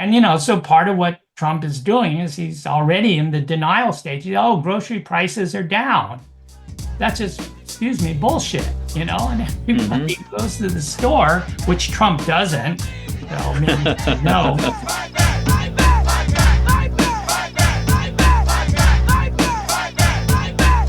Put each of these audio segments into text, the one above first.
And, so part of what Trump is doing is he's already in the denial stage. Oh, grocery prices are down. That's just, excuse me, bullshit, and everybody goes to the store, which Trump doesn't. So maybe no.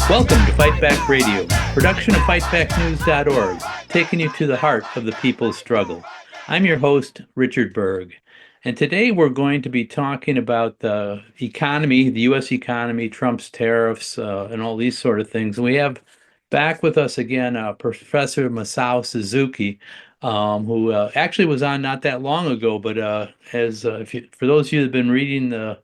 Welcome to Fight Back Radio, production of fightbacknews.org, taking you to the heart of the people's struggle. I'm your host, Richard Berg, and today we're going to be talking about the economy, the U.S. economy, Trump's tariffs, and all these sort of things. And we have back with us again Professor Masao Suzuki, who actually was on not that long ago, but for those of you that have been reading the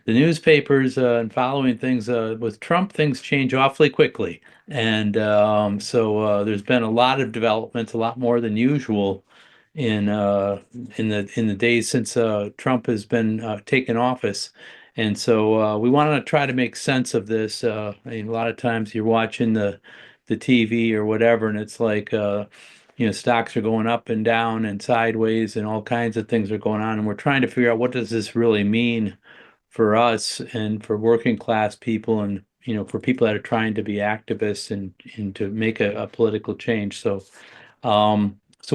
newspapers and following things with Trump, things change awfully quickly, and so there's been a lot of developments, a lot more than usual in the days since Trump has been taken office, and so we want to try to make sense of this. I mean, a lot of times you're watching the TV or whatever, and it's like stocks are going up and down and sideways, and all kinds of things are going on, and we're trying to figure out what does this really mean for us and for working class people, and for people that are trying to be activists and to make a political change. So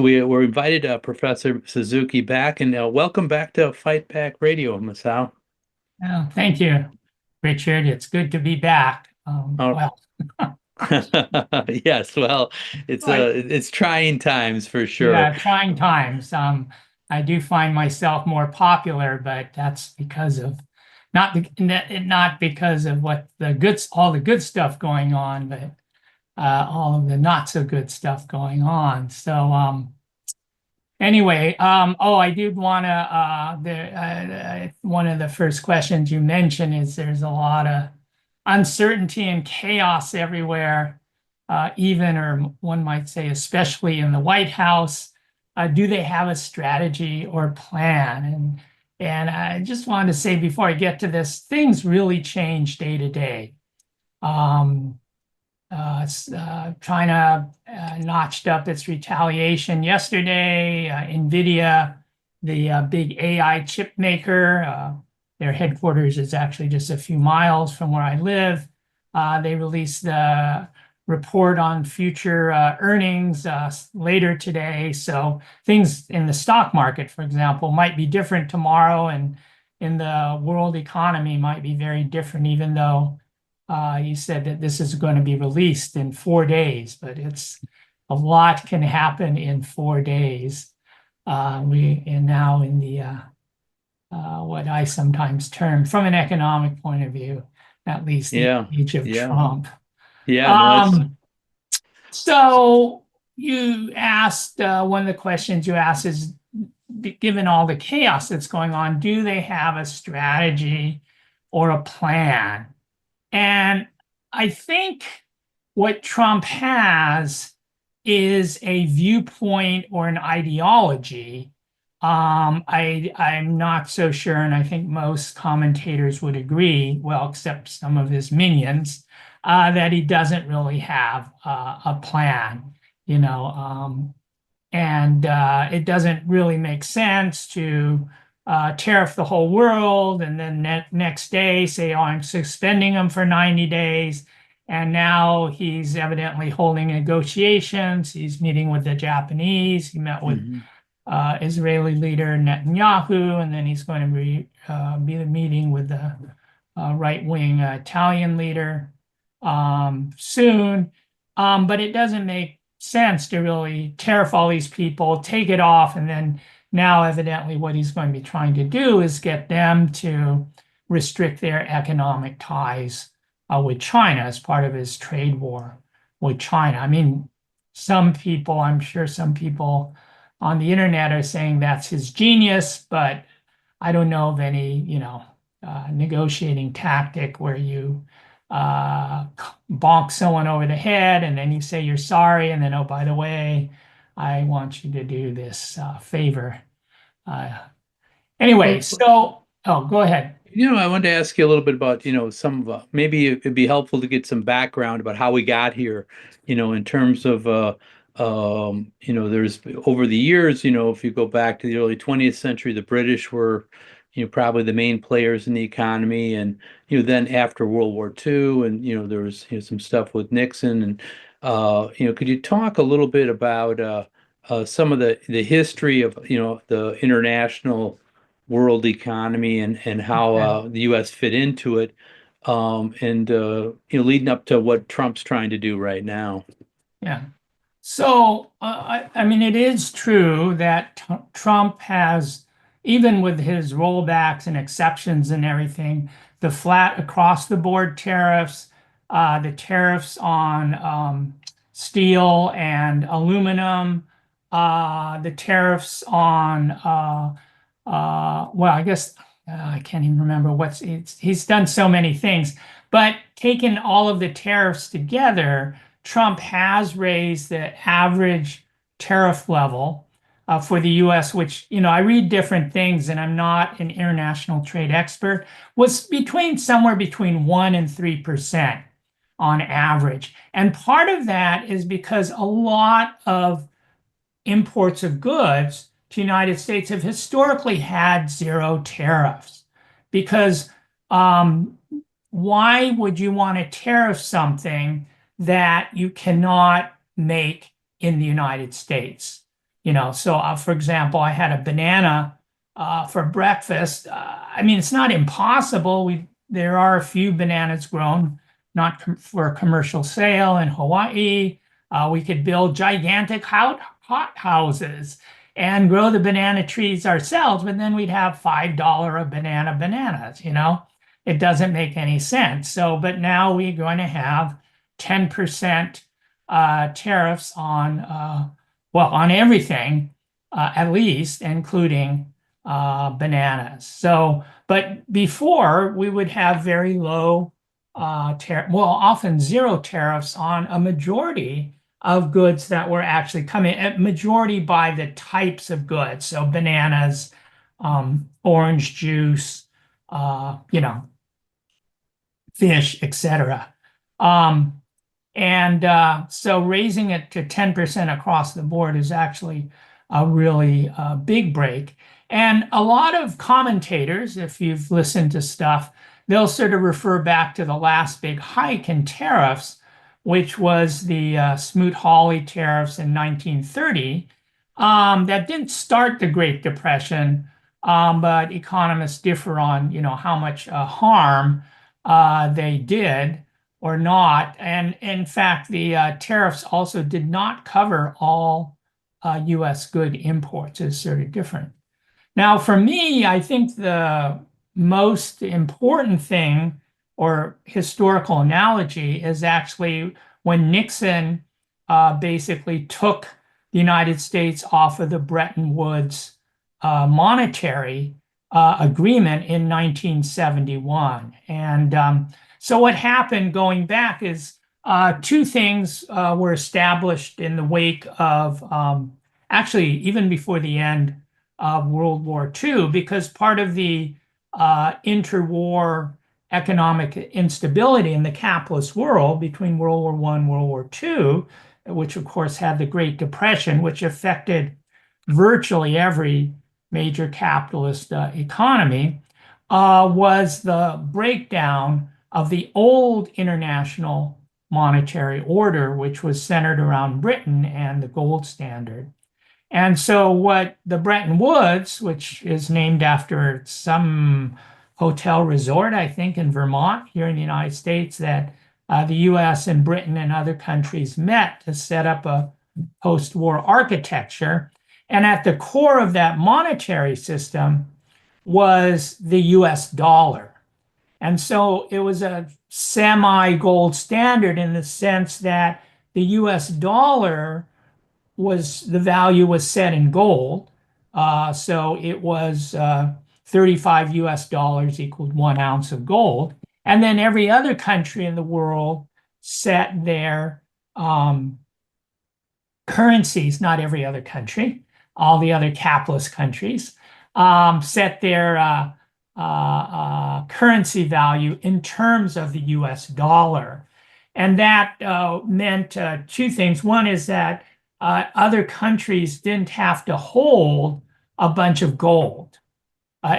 we're invited Professor Suzuki back, and welcome back to Fight Back Radio, Masao. Oh, thank you, Richard. It's good to be back. Well, yes, well, it's trying times for sure. Yeah, trying times. I do find myself more popular, but that's because of not because of all the good stuff going on, but all of the not so good stuff going on. So anyway, I did want to one of the first questions you mentioned is there's a lot of uncertainty and chaos everywhere, even, or one might say, especially in the White House. Do they have a strategy or plan? And I just wanted to say before I get to this, things really change day to day. China notched up its retaliation yesterday. NVIDIA, the big AI chip maker, their headquarters is actually just a few miles from where I live. They released the report on future earnings later today. So things in the stock market, for example, might be different tomorrow, and in the world economy might be very different, even though you said that this is going to be released in 4 days, but a lot can happen in 4 days. Now in the what I sometimes term, from an economic point of view, at least the age of Trump. So you asked, one of the questions you asked is, given all the chaos that's going on, do they have a strategy or a plan? And I think what Trump has is a viewpoint or an ideology. I'm not so sure, and I think most commentators would agree, well, except some of his minions, that he doesn't really have a plan, and it doesn't really make sense to tariff the whole world and then next day say, oh, I'm suspending them for 90 days. And now he's evidently holding negotiations. He's meeting with the Japanese. He met with Israeli leader Netanyahu, and then he's going to be meeting with the right-wing Italian leader soon. But it doesn't make sense to really tariff all these people, take it off, and then now evidently what he's going to be trying to do is get them to restrict their economic ties with China as part of his trade war with China. I mean, I'm sure some people on the internet are saying that's his genius, but I don't know of any, negotiating tactic where you bonk someone over the head and then you say you're sorry, and then, oh, by the way, I want you to do this favor. Anyway, so, go ahead. I wanted to ask you a little bit about, maybe it'd be helpful to get some background about how we got here, in terms of There's over the years, if you go back to the early 20th century, the British were, probably the main players in the economy. And, then after World War II, and, there was, some stuff with Nixon. And, could you talk a little bit about some of the history of, the international world economy and how Okay. the U.S. fit into it, and, leading up to what Trump's trying to do right now? Yeah. So, I mean, it is true that Trump has, even with his rollbacks and exceptions and everything, the flat across the board tariffs, the tariffs on steel and aluminum, the tariffs on, well, I guess I can't even remember he's done so many things, but taking all of the tariffs together, Trump has raised the average tariff level for the US, which, I read different things and I'm not an international trade expert, was somewhere between 1 and 3% on average. And part of that is because a lot of imports of goods to the United States have historically had zero tariffs. Because why would you want to tariff something that you cannot make in the United States? So for example, I had a banana for breakfast. I mean, it's not impossible. There are a few bananas grown, not for commercial sale in Hawaii. We could build gigantic hot houses and grow the banana trees ourselves, but then we'd have $5 a bananas. It doesn't make any sense. So, but now we're going to have 10% tariffs on, on everything, at least, including bananas. So, but before we would have very low often zero tariffs on a majority of goods that were actually coming, a majority by the types of goods. So bananas, orange juice, fish, etc. So raising it to 10% across the board is actually a really big break. And a lot of commentators, if you've listened to stuff, they'll sort of refer back to the last big hike in tariffs, which was the Smoot-Hawley tariffs in 1930. That didn't start the Great Depression, but economists differ on, how much harm they did or not. And in fact, the tariffs also did not cover all U.S. good imports. It's sort of different. Now, for me, I think the most important thing or historical analogy is actually when Nixon basically took the United States off of the Bretton Woods monetary agreement in 1971. And so what happened going back is two things were established in the wake of, actually, even before the end of World War II, because part of the interwar economic instability in the capitalist world between World War I and World War II, which of course had the Great Depression, which affected virtually every major capitalist economy, was the breakdown of the old international monetary order, which was centered around Britain and the gold standard. And so what the Bretton Woods, which is named after some hotel resort, I think, in Vermont, here in the United States, that the US and Britain and other countries met to set up a post-war architecture. And at the core of that monetary system was the US dollar. And so it was a semi-gold standard in the sense that the US dollar the value was set in gold. So it was 35 US dollars equaled 1 ounce of gold. And then every other country in the world set their currencies, not every other country, all the other capitalist countries, set their currency value in terms of the US dollar. And that meant two things. One is that other countries didn't have to hold a bunch of gold.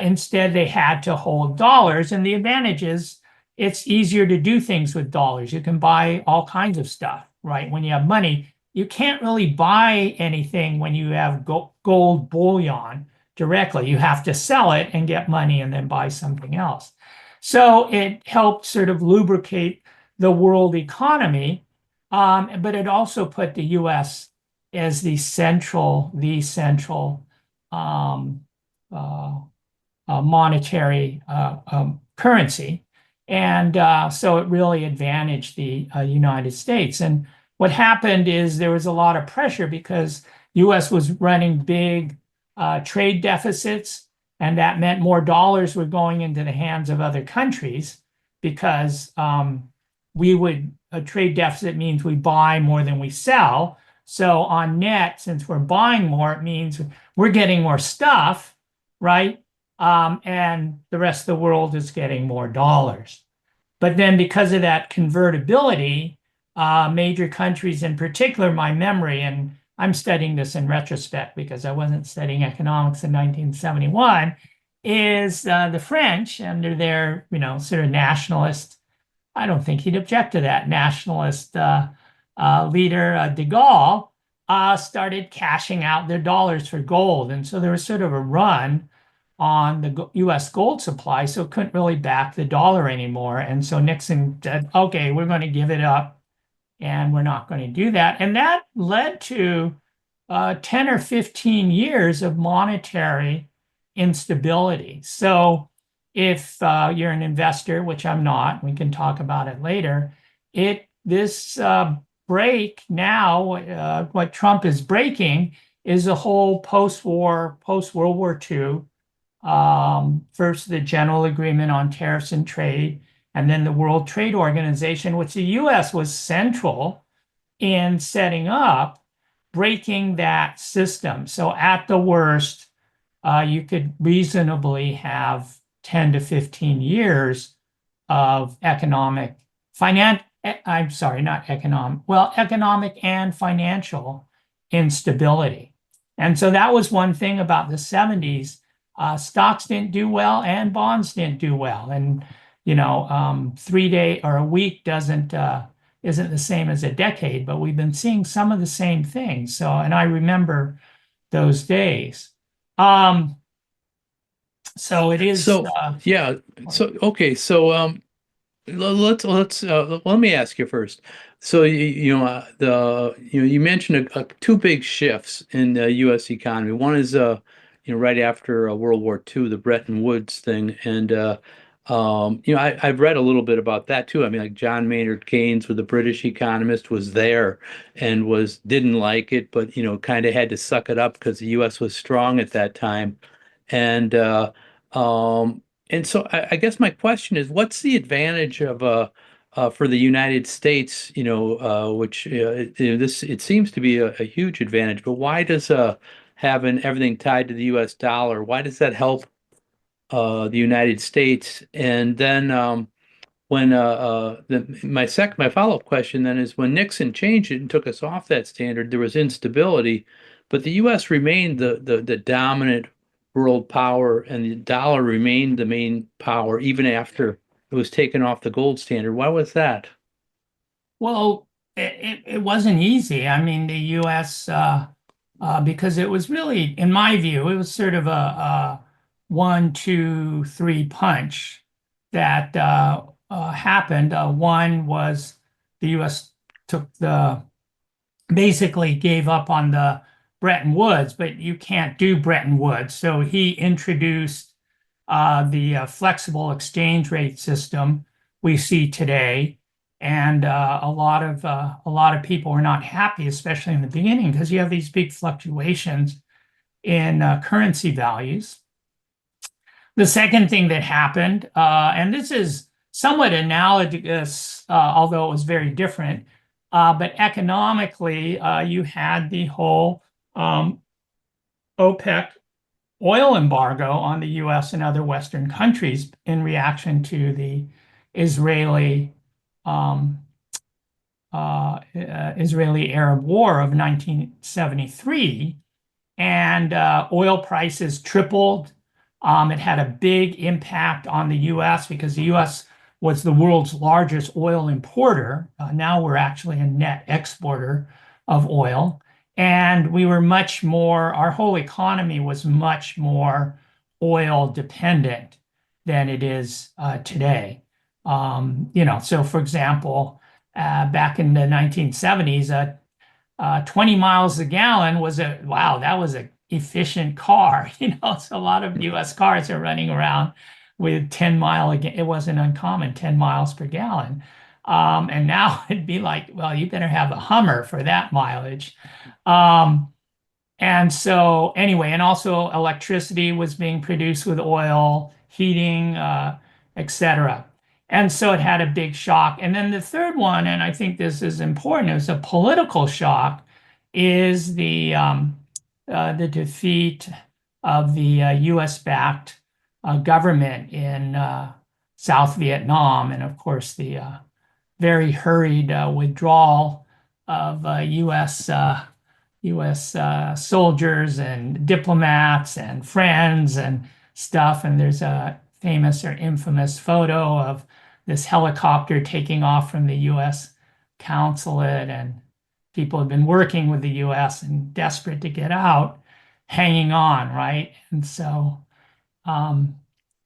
Instead, they had to hold dollars. And the advantage is it's easier to do things with dollars. You can buy all kinds of stuff, right? When you have money, you can't really buy anything when you have gold bullion directly. You have to sell it and get money and then buy something else. So it helped sort of lubricate the world economy, but it also put the U.S. as the central um, uh, monetary currency. And so it really advantaged the United States. And what happened is there was a lot of pressure because U.S. was running big trade deficits, and that meant more dollars were going into the hands of other countries because a trade deficit means we buy more than we sell. So on net, since we're buying more, it means we're getting more stuff, right? And the rest of the world is getting more dollars. But then because of that convertibility, major countries, in particular, my memory, and I'm studying this in retrospect because I wasn't studying economics in 1971, is the French under their, sort of nationalist, I don't think he'd object to that, nationalist leader, de Gaulle, started cashing out their dollars for gold. And so there was sort of a run on the U.S. gold supply, so it couldn't really back the dollar anymore. And so Nixon said, okay, we're going to give it up and we're not going to do that. And that led to 10 or 15 years of monetary instability. So if you're an investor, which I'm not, we can talk about it later, this break now, what Trump is breaking is a whole post-World War II. First, the General Agreement on Tariffs and Trade, and then the World Trade Organization, which the U.S. was central in setting up, breaking that system. So at the worst, you could reasonably have 10 to 15 years of economic and financial instability. And so that was one thing about the 70s. Stocks didn't do well and bonds didn't do well. And, 3 day or a week isn't the same as a decade, but we've been seeing some of the same things. So, and I remember those days. So it is. So yeah. So okay. So let me ask you first. So you mentioned two big shifts in the U.S. economy. One is right after World War II, the Bretton Woods thing, and I've read a little bit about that too. I mean, like John Maynard Keynes, the British economist, was there and didn't like it, but kind of had to suck it up because the U.S. was strong at that time, and um, and so I guess my question is, what's the advantage of for the United States, which it seems to be a huge advantage, but why does having everything tied to the U.S. dollar, why does that help the United States? And then when my follow-up question then is when Nixon changed it and took us off that standard, there was instability, but the U.S. remained the dominant world power, and the dollar remained the main power even after it was taken off the gold standard. Why was that? Well, it wasn't easy. I mean, the U.S. Because it was really, in my view, it was sort of a 1, 2, 3 punch that happened. One was the U.S. basically gave up on the Bretton Woods, but you can't do Bretton Woods. So he introduced the flexible exchange rate system we see today. And a lot of people were not happy, especially in the beginning, because you have these big fluctuations in currency values. The second thing that happened, and this is somewhat analogous, although it was very different, but economically, you had the whole OPEC oil embargo on the U.S. and other Western countries in reaction to the Israeli Israeli-Arab War of 1973, and oil prices tripled. It had a big impact on the U.S. because the U.S. was the world's largest oil importer. Now we're actually a net exporter of oil. And we were much more, our whole economy was much more oil dependent than it is today. So for example, back in the 1970s, 20 miles a gallon was that was a efficient car. So a lot of US cars are running around with 10 mile again. It wasn't uncommon, 10 miles per gallon. And now it'd be like, well, you better have a Hummer for that mileage. Um, and so anyway, and also electricity was being produced with oil, heating, etc. And so it had a big shock. And then the third one, and I think this is important, it was a political shock, is the defeat of the US-backed government in South Vietnam, and of course the very hurried withdrawal of U.S. Soldiers and diplomats and friends and stuff. And there's a famous or infamous photo of this helicopter taking off from the U.S. consulate, and people have been working with the U.S. and desperate to get out, hanging on, right? And so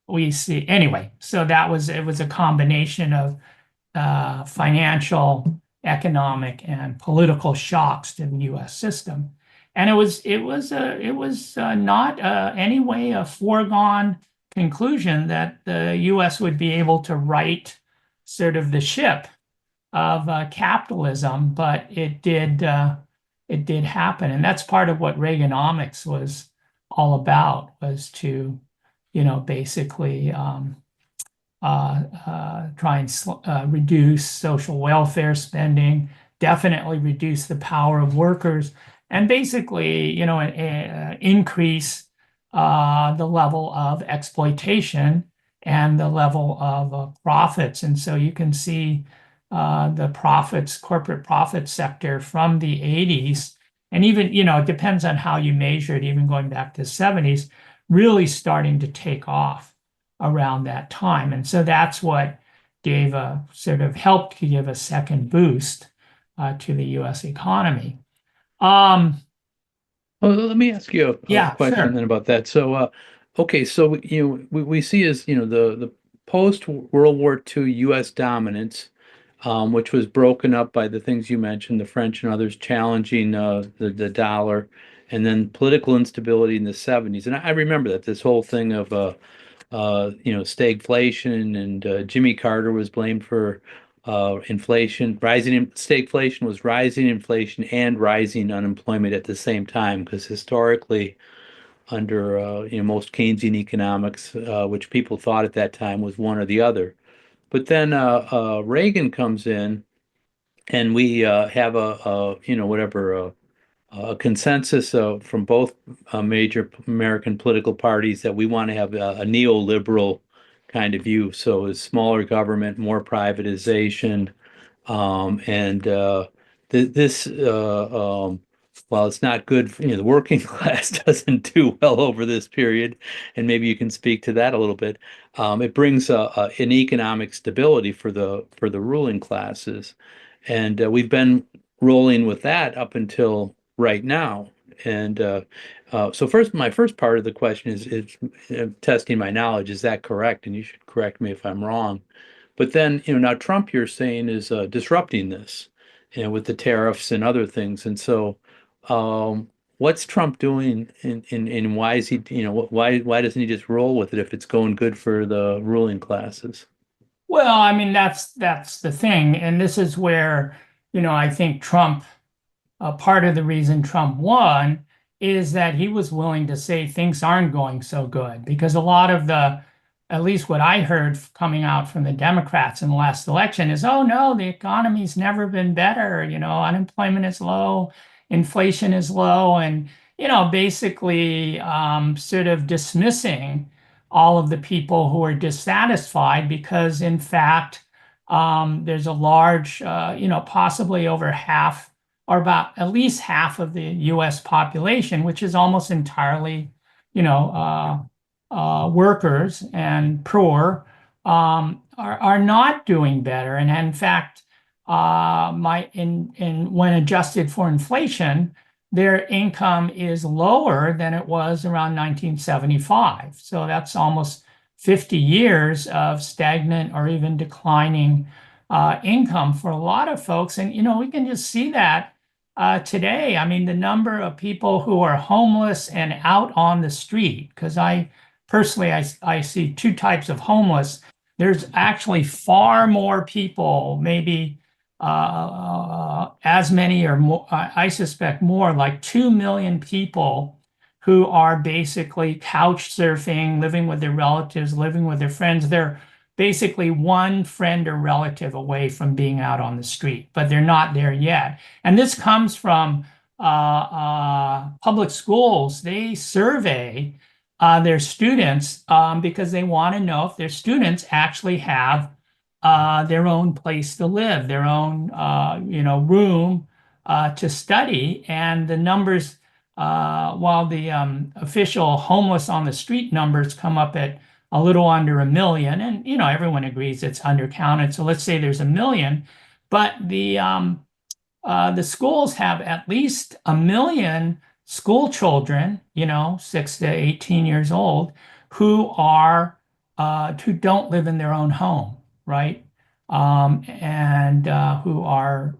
we see anyway. So it was a combination of financial, economic, and political shocks to the U.S. system, and it was not any way a foregone conclusion that the U.S. would be able to right sort of the ship of capitalism, but it did happen, and that's part of what Reaganomics was all about, was to basically try and reduce social welfare spending, definitely reduce the power of workers, and basically, increase the level of exploitation and the level of profits. And so you can see the corporate profit sector from the 80s, and even, it depends on how you measure it, even going back to the 70s, really starting to take off around that time. And so that's what helped to give a second boost to the US economy. Well, let me ask you a Yeah, question sure. then about that. So, okay, so we see as the post World War II U.S. dominance, which was broken up by the things you mentioned, the French and others challenging the dollar, and then political instability in the 70s. And I remember that this whole thing of stagflation, and Jimmy Carter was blamed for inflation. Stagflation was rising inflation and rising unemployment at the same time, because historically, under most Keynesian economics, which people thought at that time was one or the other. But then Reagan comes in, and we have a consensus from both major American political parties that we want to have a neoliberal kind of view. So it's smaller government, more privatization, and this, while it's not good, the working class doesn't do well over this period, and maybe you can speak to that a little bit. It brings an economic stability for the ruling classes, and we've been rolling with that up until right now. And so my first part of the question is testing my knowledge. Is that correct? And you should correct me if I'm wrong. But then, now Trump, you're saying, is disrupting this, with the tariffs and other things. And so, what's Trump doing, and why is he, why doesn't he just roll with it if it's going good for the ruling classes? Well, I mean, that's the thing. And this is where, I think part of the reason Trump won is that he was willing to say things aren't going so good, because a lot of at least what I heard coming out from the Democrats in the last election is, oh no, the economy's never been better. Unemployment is low, inflation is low, and, basically sort of dismissing all of the people who are dissatisfied, because in fact, There's a large, possibly over half or about at least half of the US population, which is almost entirely, workers and poor, are not doing better. And in fact, when adjusted for inflation, their income is lower than it was around 1975. So that's almost 50 years of stagnant or even declining income for a lot of folks. And, we can just see that today. I mean, the number of people who are homeless and out on the street, because I see two types of homeless. There's actually far more people, maybe as many or more, I suspect more, like 2 million people who are basically couch surfing, living with their relatives, living with their friends. They're basically one friend or relative away from being out on the street, but they're not there yet. And this comes from public schools. They survey their students because they want to know if their students actually have their own place to live, their own room to study. And the numbers, while the official homeless on the street numbers come up at a little under 1 million, and everyone agrees it's undercounted. So let's say there's 1 million, but the schools have at least 1 million school children, 6 to 18 years old, who don't live in their own home, right? And who are,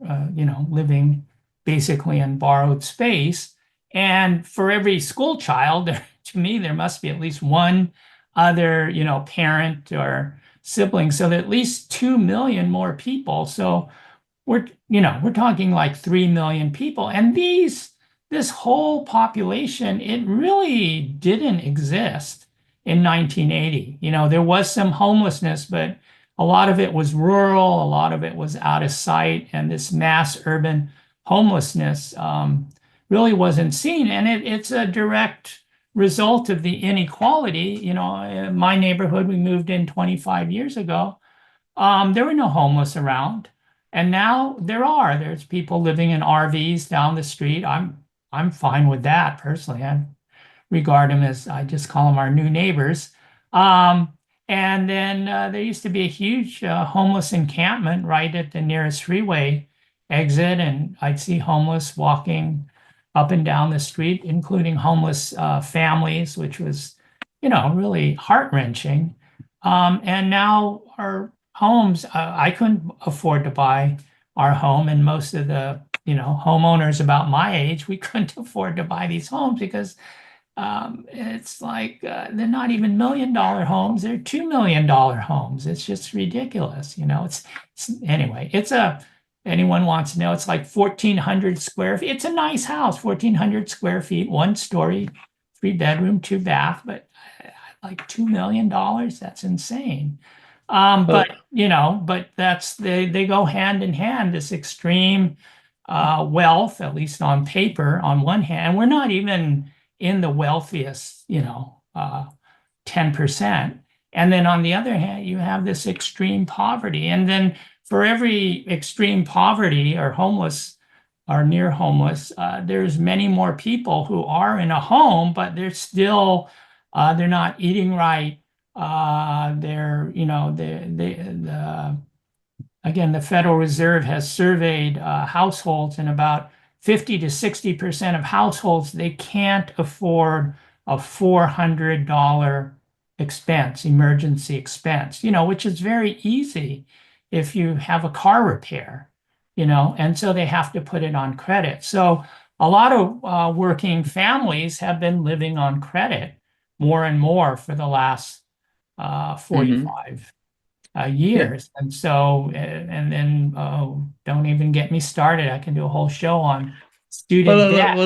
living basically in borrowed space. And for every school child, to me, there must be at least one other, parent or sibling. So there are at least 2 million more people. So we're talking like 3 million people. And this whole population, it really didn't exist in 1980. There was some homelessness, but a lot of it was rural, a lot of it was out of sight, and this mass urban homelessness really wasn't seen. And it's a direct result of the inequality. In my neighborhood, we moved in 25 years ago. There were no homeless around, and now there are. There's people living in RVs down the street. I'm fine with that personally. I regard them as, I just call them our new neighbors. And then there used to be a huge homeless encampment right at the nearest freeway exit, and I'd see homeless walking up and down the street, including homeless families, which was, really heart-wrenching. And now our homes, I couldn't afford to buy our home, and most of the, homeowners about my age, we couldn't afford to buy these homes because it's like they're not even $1 million homes; they're $2 million homes. It's just ridiculous, anyway. Anyone wants to know? It's like 1,400 square feet. It's a nice house, 1,400 square feet, 1 story, 3 bedroom, 2 bath, but like $2 million. That's insane. Oh, But they go hand in hand. This extreme wealth, at least on paper, on one hand, we're not even in the wealthiest, 10%. And then on the other hand, you have this extreme poverty. And then for every extreme poverty or homeless or near homeless, there's many more people who are in a home, but they're not eating right. They're, again, the Federal Reserve has surveyed households, and about 50 to 60% of households, they can't afford a $400 emergency expense, which is very easy if you have a car repair, and so they have to put it on credit. So a lot of working families have been living on credit more and more for the last mhm. 45 Yeah. years. And so, and then don't even get me started. I can do a whole show on Well, student debt,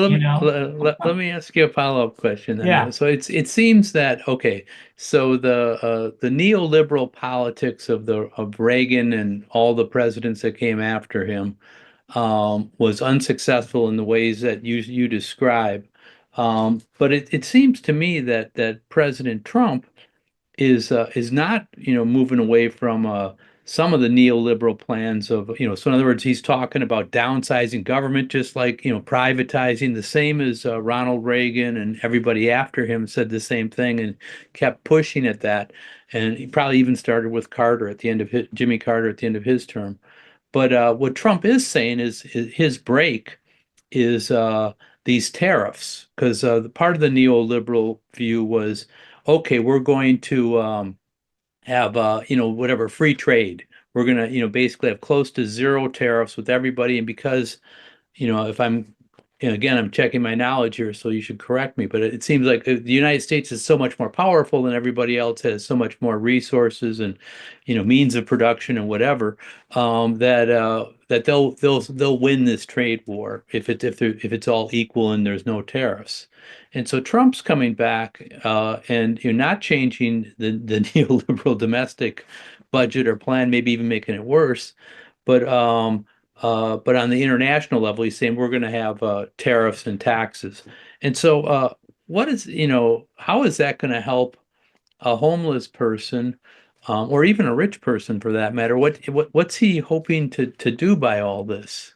let me ask you a follow-up question then. Yeah. So it seems that okay, so the neoliberal politics of Reagan and all the presidents that came after him was unsuccessful in the ways that you describe. But it seems to me that President Trump is not moving away from some of the neoliberal plans of, so in other words, he's talking about downsizing government, just like, privatizing, the same as Ronald Reagan and everybody after him said the same thing and kept pushing at that. And he probably even started with Carter at the end of Jimmy Carter at the end of his term. But what Trump is saying is his break is these tariffs, because the part of the neoliberal view was, okay, we're going to have whatever free trade. We're gonna basically have close to zero tariffs with everybody, and because if I'm again, I'm checking my knowledge here, so you should correct me, but it seems like the United States is so much more powerful than everybody else, has so much more resources and means of production and whatever, that they'll win this trade war if it's all equal and there's no tariffs. And so Trump's coming back and you're not changing the neoliberal domestic budget or plan, maybe even making it worse, but on the international level, he's saying we're going to have tariffs and taxes. And so, how is that going to help a homeless person, or even a rich person for that matter? What's he hoping to do by all this?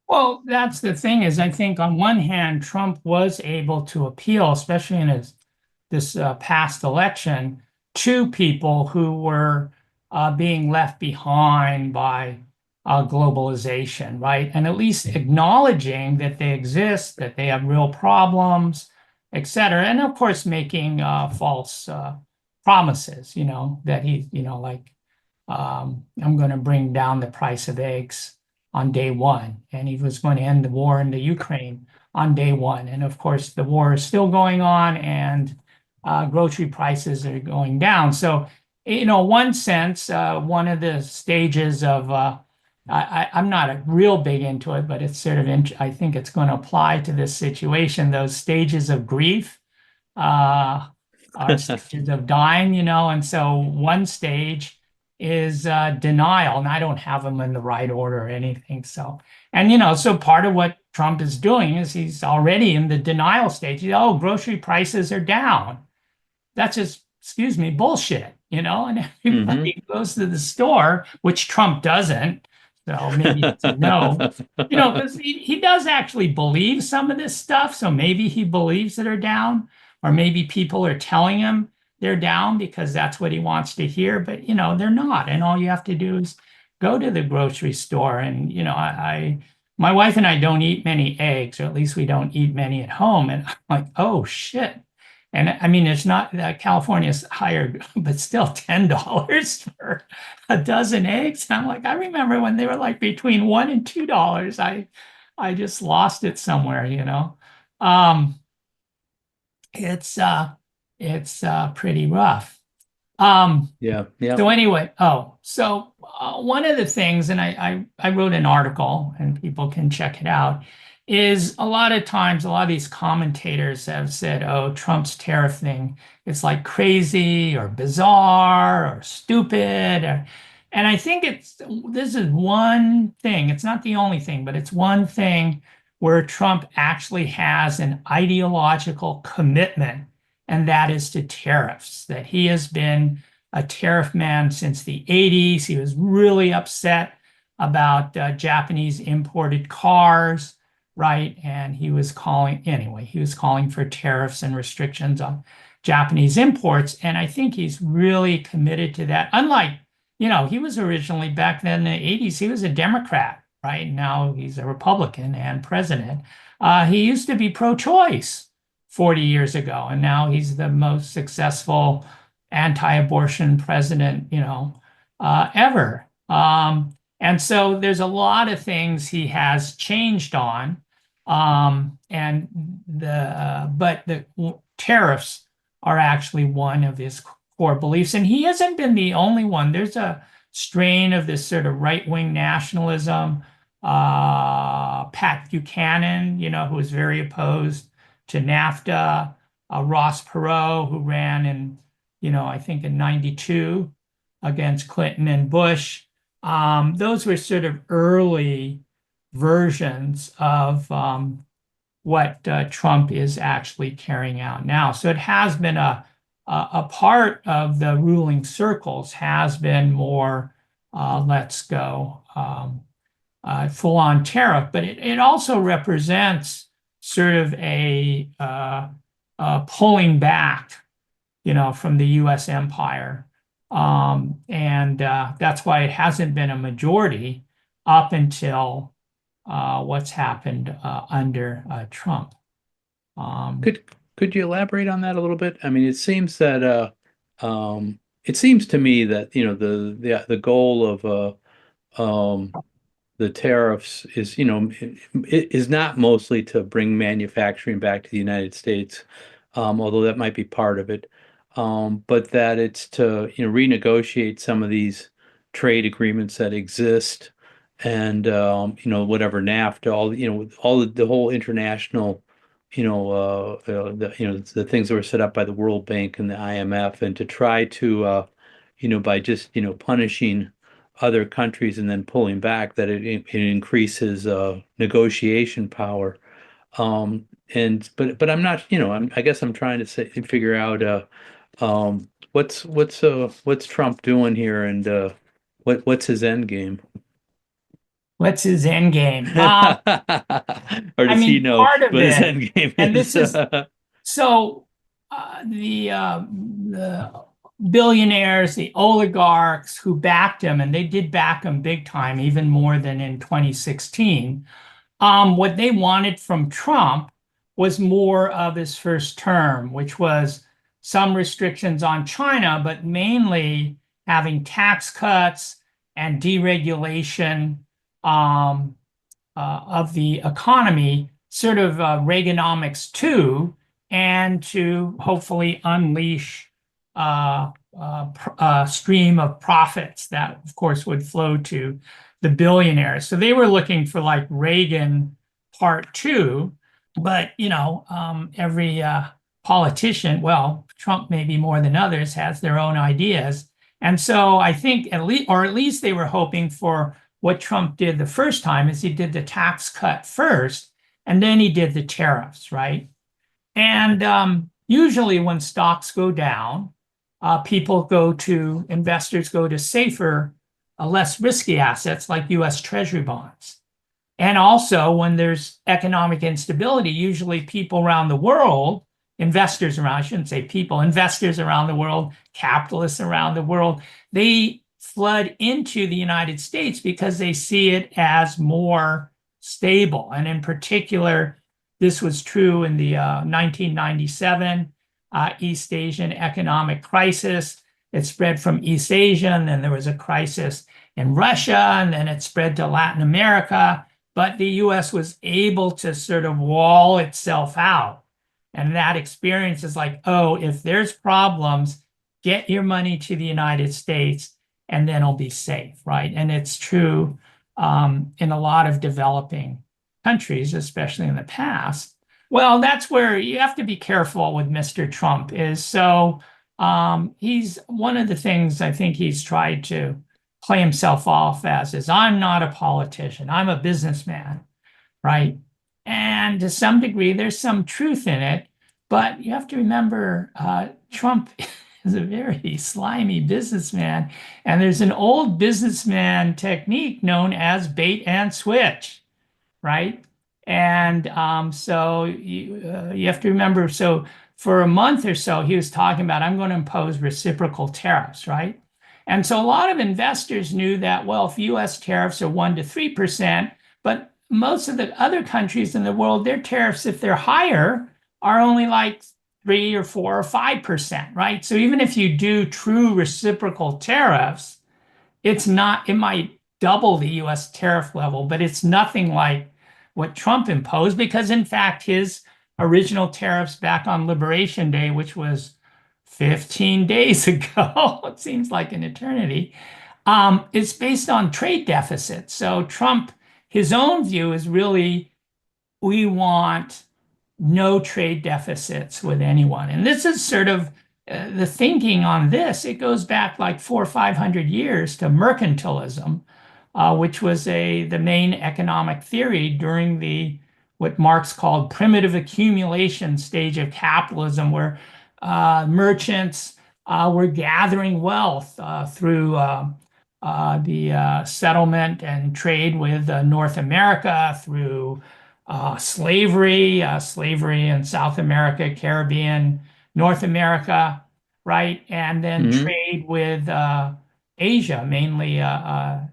Well, that's the thing is, I think on one hand, Trump was able to appeal, especially in this past election, to people who were being left behind by globalization, right? And at least acknowledging that they exist, that they have real problems, et cetera. And of course, making false promises, that he, like, I'm going to bring down the price of eggs on day one. And he was going to end the war in the Ukraine on day one. And of course, the war is still going on and grocery prices are going down. So, one sense, one of the stages of, I'm not a real big into it, but it's sort of, I think it's going to apply to this situation, those stages of grief are stages of dying, and so one stage is denial, and I don't have them in the right order or anything. So, and so part of what Trump is doing is he's already in the denial stage. Oh, grocery prices are down. That's just, excuse me, bullshit, and everybody goes to the store, which Trump doesn't. So maybe it's a no, because he does actually believe some of this stuff. So maybe he believes that they're down, or maybe people are telling him they're down because that's what he wants to hear. But they're not. And all you have to do is go to the grocery store. And my wife and I don't eat many eggs, or at least we don't eat many at home. And I'm like, oh shit. And I mean, it's not California's higher, but still $10 for a dozen eggs. And I'm like, I remember when they were like between $1 and $2. I just lost it somewhere. It's pretty rough. Yeah. So anyway, one of the things, and I wrote an article, and people can check it out, is a lot of times, a lot of these commentators have said, oh, Trump's tariff thing is like crazy or bizarre or stupid. And I think this is one thing, it's not the only thing, but it's one thing where Trump actually has an ideological commitment, and that is to tariffs, that he has been a tariff man since the 80s. He was really upset about Japanese imported cars, right? And he was calling for tariffs and restrictions on Japanese imports. And I think he's really committed to that. Unlike, he was originally, back then in the 80s, he was a Democrat, right? Now he's a Republican and president. He used to be pro-choice 40 years ago, and now he's the most successful anti-abortion president, ever. And so there's a lot of things he has changed on. But the tariffs are actually one of his core beliefs. And he hasn't been the only one. There's a strain of this sort of right-wing nationalism. Pat Buchanan, who was very opposed to NAFTA. Ross Perot, who ran I think in 92 against Clinton and Bush. Those were sort of early versions of what Trump is actually carrying out now. So it has been a part of the ruling circles has been more let's go full-on tariff. But it also represents sort of a pulling back, from the U.S. empire. And that's why it hasn't been a majority up until what's happened under Trump. Could you elaborate on that a little bit? I mean, it seems that it seems to me that the goal of the tariffs is is not mostly to bring manufacturing back to the United States, although that might be part of it, but that it's to renegotiate some of these trade agreements that exist, and whatever NAFTA, all the whole international the things that were set up by the World Bank and the IMF, and to try to by just punishing other countries and then pulling back, that it increases negotiation power. But I'm not, I guess I'm trying to figure out what's Trump doing here, and what's his end game? What's his end game? Or does he know part of what his it, end game and is? this is so the billionaires, the oligarchs who backed him, and they did back him big time, even more than in 2016. What they wanted from Trump was more of his first term, which was some restrictions on China, but mainly having tax cuts and deregulation of the economy, sort of Reaganomics 2, and to hopefully unleash a stream of profits that, of course, would flow to the billionaires. So they were looking for like Reagan part 2, but every politician, well, Trump maybe more than others, has their own ideas. And so I think at least they were hoping for what Trump did the first time, is he did the tax cut first, and then he did the tariffs, right? And usually when stocks go down, investors go to safer, less risky assets like US Treasury bonds. And also when there's economic instability, usually people around the world, investors around, I shouldn't say people, investors around the world, capitalists around the world, they flood into the United States because they see it as more stable. And in particular, this was true in the 1997 East Asian economic crisis. It spread from East Asia, and then there was a crisis in Russia, and then it spread to Latin America. But the US was able to sort of wall itself out. And that experience is like, oh, if there's problems, get your money to the United States, and then it'll be safe, right? And it's true in a lot of developing countries, especially in the past. Well, that's where you have to be careful with Mr. Trump is. So he's one of the things I think he's tried to play himself off as is, I'm not a politician, I'm a businessman, right? And to some degree, there's some truth in it, but you have to remember Trump is a very slimy businessman, and there's an old businessman technique known as bait and switch, right? And so you have to remember, so for a month or so, he was talking about, I'm going to impose reciprocal tariffs, right? And so a lot of investors knew that, well, if US tariffs are 1% to 3%, but most of the other countries in the world, their tariffs, if they're higher, are only like 3 or 4 or 5%, right? So even if you do true reciprocal tariffs, it might double the US tariff level, but it's nothing like what Trump imposed, because in fact, his original tariffs back on Liberation Day, which was 15 days ago, it seems like an eternity, it's based on trade deficits. So Trump, his own view is really, we want no trade deficits with anyone. And this is sort of the thinking on this. It goes back like 400 or 500 years to mercantilism, which was the main economic theory during what Marx called primitive accumulation stage of capitalism, where merchants were gathering wealth through the settlement and trade with North America through slavery in South America, Caribbean, North America, right? And then Hmm. trade with Asia, mainly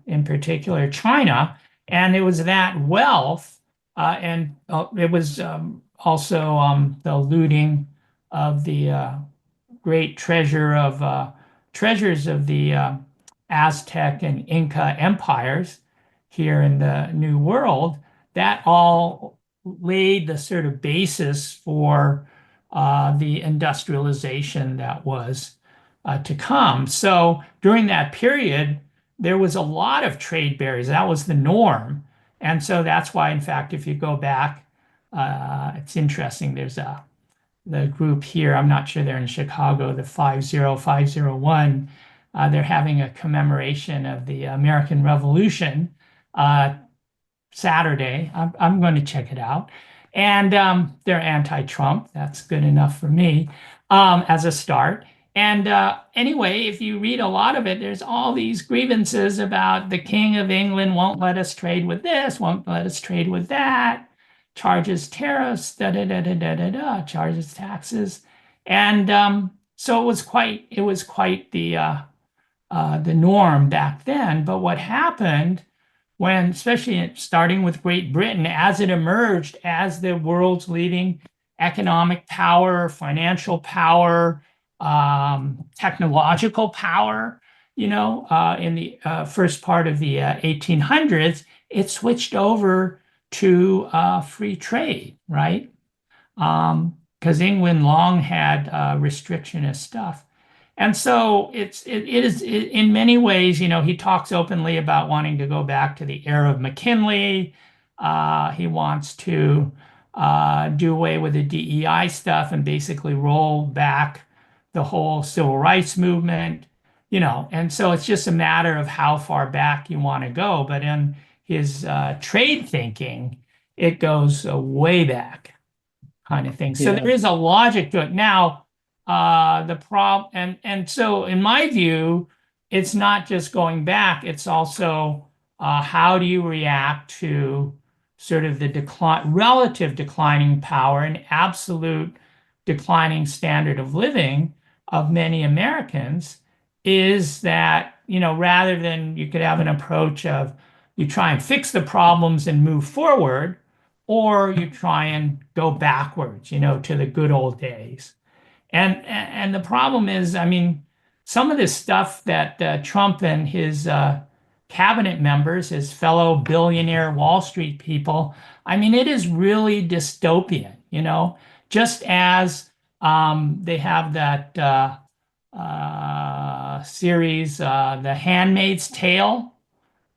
in particular China. And it was that wealth, and it was also the looting of the great treasures of the Aztec and Inca empires here in the New World. That all laid the sort of basis for the industrialization that was to come. So during that period, there was a lot of trade barriers. That was the norm. And so that's why, in fact, if you go back, it's interesting. There's the group here. I'm not sure they're in Chicago, the 50501. They're having a commemoration of the American Revolution uh, Saturday. I'm going to check it out. And they're anti-Trump. That's good enough for me as a start. And anyway, if you read a lot of it, there's all these grievances about the King of England won't let us trade with this, won't let us trade with that, charges tariffs, da da da da da da da, charges taxes, and so it was quite the norm back then. But what happened when, especially starting with Great Britain, as it emerged as the world's leading economic power, financial power, technological power, in the first part of the 1800s, it switched over to free trade, right? Because England long had restrictionist stuff. And so in many ways, he talks openly about wanting to go back to the era of McKinley. He wants to do away with the DEI stuff and basically roll back the whole civil rights movement, and so it's just a matter of how far back you want to go. But in his trade thinking, it goes way back kind of thing. So Yeah. there is a logic to it. Now, the problem, and so in my view, it's not just going back, it's also how do you react to sort of the relative declining power and absolute declining standard of living of many Americans, is that, rather than you could have an approach of you try and fix the problems and move forward, or you try and go backwards, to the good old days. And the problem is, I mean, some of this stuff that Trump and his cabinet members, his fellow billionaire Wall Street people, I mean, it is really dystopian, just as they have that series, The Handmaid's Tale,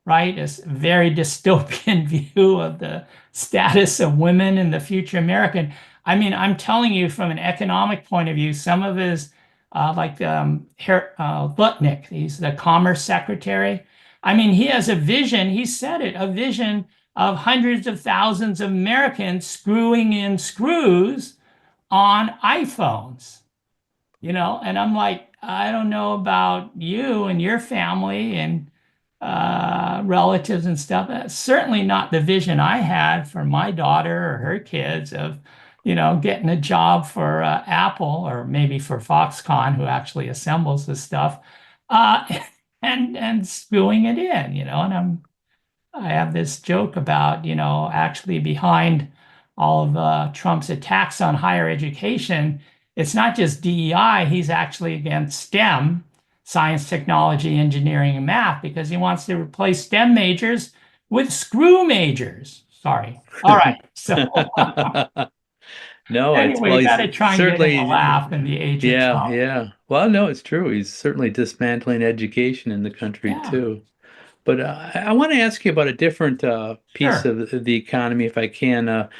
right? It's a very dystopian view of the status of women in the future American. I mean, I'm telling you from an economic point of view, some of his, like Lutnick, he's the Commerce Secretary. I mean, he has a vision, he said it, a vision of hundreds of thousands of Americans screwing in screws on iPhones, and I'm like, I don't know about you and your family and relatives and stuff. That's certainly not the vision I had for my daughter or her kids of, getting a job for Apple or maybe for Foxconn, who actually assembles this stuff, uh, and screwing it in, and I have this joke about, actually behind all of Trump's attacks on higher education, it's not just DEI, he's actually against STEM, science, technology, engineering, and math, because he wants to replace STEM majors with screw majors. Sorry. All right. So No, anyway, well, you got he's to try and get him a certainly, laugh in the age of yeah, Trump. yeah. Well, no, it's true. He's certainly dismantling education in the country Yeah, too. But I want to ask you about a different piece sure. of the economy, if I can.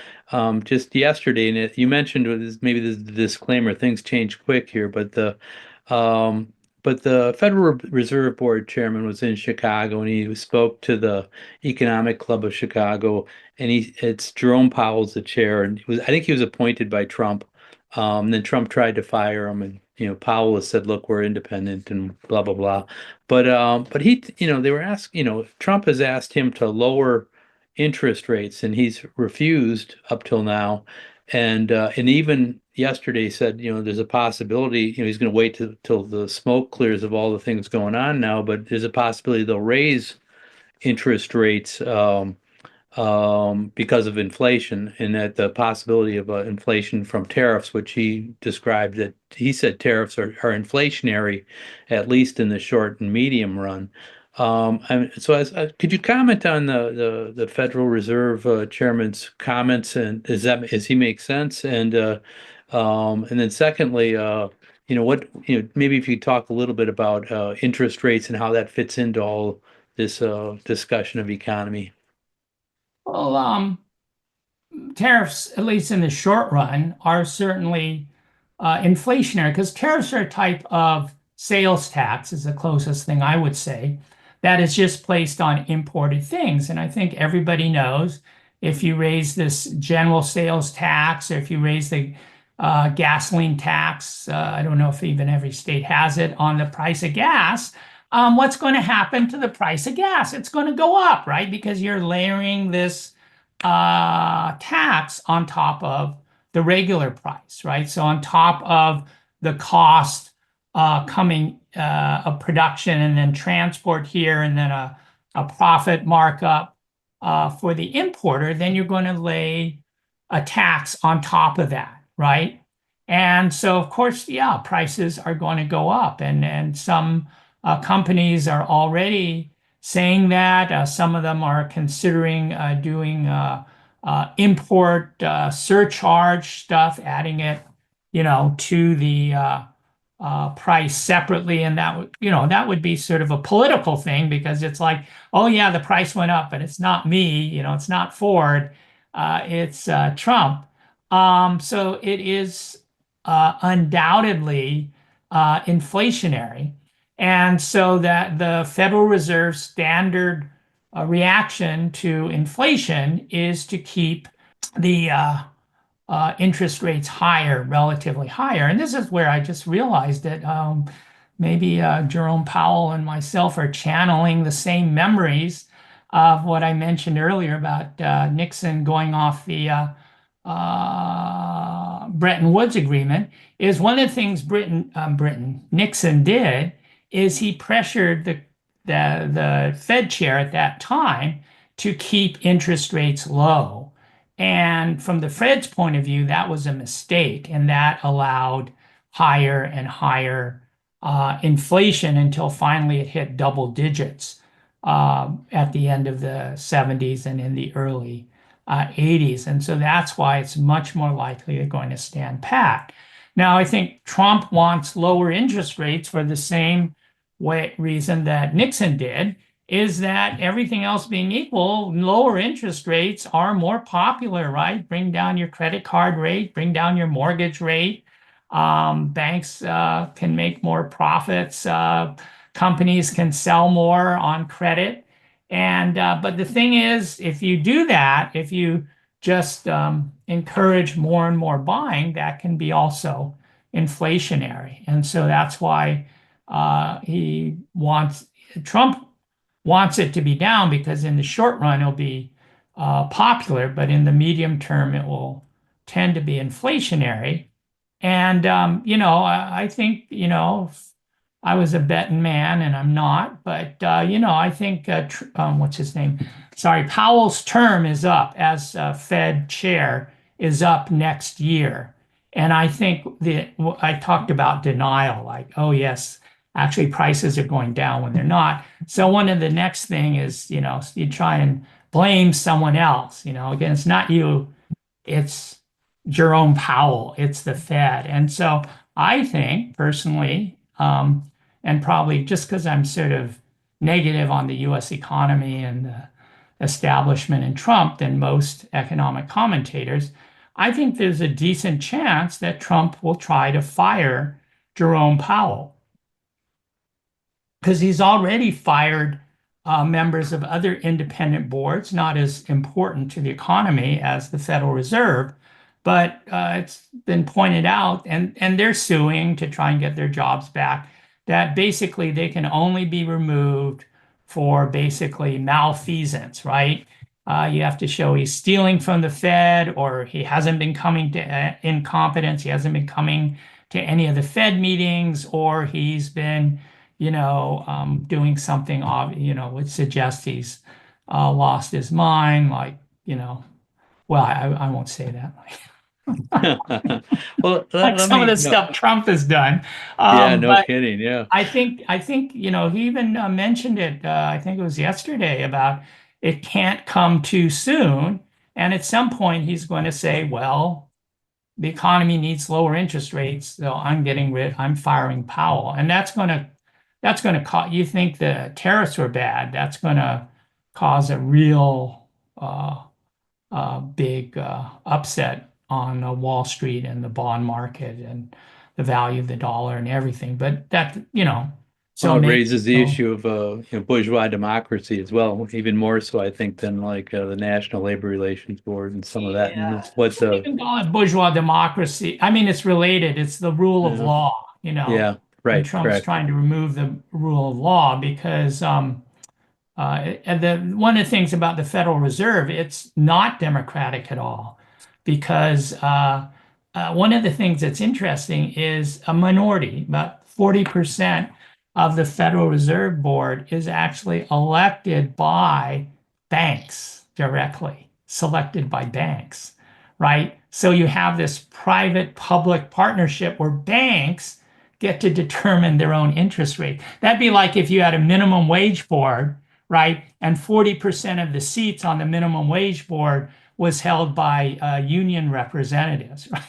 Just yesterday, and you mentioned maybe this disclaimer, things change quick here, um, but the Federal Reserve Board chairman was in Chicago, and he spoke to the Economic Club of Chicago, and it's Jerome Powell's the chair, and I think he was appointed by Trump. Then Trump tried to fire him, and Powell has said, look, we're independent and blah blah blah. But they were asked, Trump has asked him to lower interest rates, and he's refused up till now. And even yesterday said, there's a possibility, he's going to wait till the smoke clears of all the things going on now, but there's a possibility they'll raise interest rates because of inflation, and that the possibility of inflation from tariffs, which he described, that he said tariffs are inflationary, at least in the short and medium run. And so, could you comment on the Federal Reserve chairman's comments, and does he make sense? And then secondly, maybe if you could talk a little bit about interest rates and how that fits into all this discussion of economy. Well, tariffs, at least in the short run, are certainly inflationary because tariffs are a type of sales tax, is the closest thing I would say, that is just placed on imported things. And I think everybody knows if you raise this general sales tax, or if you raise the gasoline tax, I don't know if even every state has it, on the price of gas, what's going to happen to the price of gas? It's going to go up, right? Because you're layering this tax on top of the regular price, right? So on top of the cost coming of production and then transport here, and then a profit markup for the importer, then you're going to lay a tax on top of that, right? And so, of course, yeah, prices are going to go up, and some companies are already saying that. Some of them are considering doing import surcharge stuff, adding it, to the price separately, and that would be sort of a political thing, because it's like, oh yeah, the price went up, but it's not me, it's not Ford, it's Trump. So it is undoubtedly inflationary. And so that the Federal Reserve standard reaction to inflation is to keep the interest rates higher, relatively higher. And this is where I just realized that maybe Jerome Powell and myself are channeling the same memories of what I mentioned earlier about Nixon going off the Bretton Woods agreement. Is one of the things Nixon did is he pressured the Fed chair at that time to keep interest rates low. And from the Fed's point of view, that was a mistake, and that allowed higher and higher inflation until finally it hit double digits at the end of the 70s and in the early 80s. And so that's why it's much more likely they're going to stand pat. Now, I think Trump wants lower interest rates for the same reason that Nixon did, is that everything else being equal, lower interest rates are more popular, right? Bring down your credit card rate, bring down your mortgage rate. Banks can make more profits. Companies can sell more on credit. And but the thing is, if you do that, if you just encourage more and more buying, that can be also inflationary. And so that's why Trump wants it to be down, because in the short run it'll be popular, but in the medium term it will tend to be inflationary. And I think, if I was a betting man, and I'm not, but I think what's his name? Sorry, Powell's term is up as Fed chair is up next year. And I think I talked about denial, like, oh yes, actually prices are going down when they're not. So one of the next thing is, you try and blame someone else. Again, it's not you, it's Jerome Powell, it's the Fed. And so I think personally, and probably just because I'm sort of negative on the US economy and the establishment and Trump than most economic commentators, I think there's a decent chance that Trump will try to fire Jerome Powell, because he's already fired members of other independent boards, not as important to the economy as the Federal Reserve, But it's been pointed out, and they're suing to try and get their jobs back, that basically they can only be removed for basically malfeasance, right? You have to show he's stealing from the Fed, or he hasn't been coming to incompetence. He hasn't been coming to any of the Fed meetings, or he's been, doing something, would suggest he's lost his mind, like, well, I won't say that. Well, Like let some of me the no. stuff Trump has done. Yeah, no But kidding. Yeah. I think, he even mentioned it, I think it was yesterday, about it can't come too soon. And at some point, he's going to say, well, the economy needs lower interest rates, so I'm firing Powell. And that's going to cause, you think the tariffs were bad, that's going to cause a real big upset on Wall Street and the bond market and the value of the dollar and everything. But so Well, it maybe, raises the issue of bourgeois democracy as well, even more so, I think, than like the National Labor Relations Board and some of that. And yeah, what you the can call it bourgeois democracy. I mean, it's related. It's the rule of uh, law, yeah, and right, Trump's correct. trying to remove the rule of law because and one of the things about the Federal Reserve, it's not democratic at all, because one of the things that's interesting is a minority, about 40% of the Federal Reserve Board is actually elected by banks directly, selected by banks, right? So you have this private-public partnership where banks get to determine their own interest rate. That'd be like if you had a minimum wage board, right? And 40% of the seats on the minimum wage board was held by union representatives, right?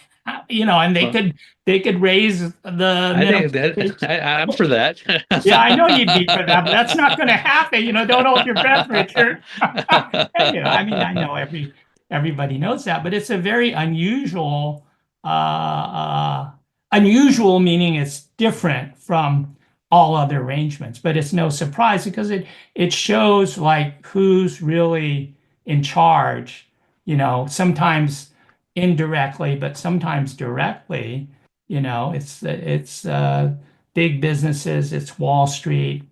And they Well, could they could raise the I minimum think that wage. I'm for that. Yeah, I know you'd be for that, but that's not going to happen. Don't hold your breath, Richard. I mean, I know everybody knows that, but it's a very unusual meaning it's different from all other arrangements. But it's no surprise because it shows like who's really in charge. Sometimes indirectly, but sometimes directly. It's big businesses, it's Wall Street.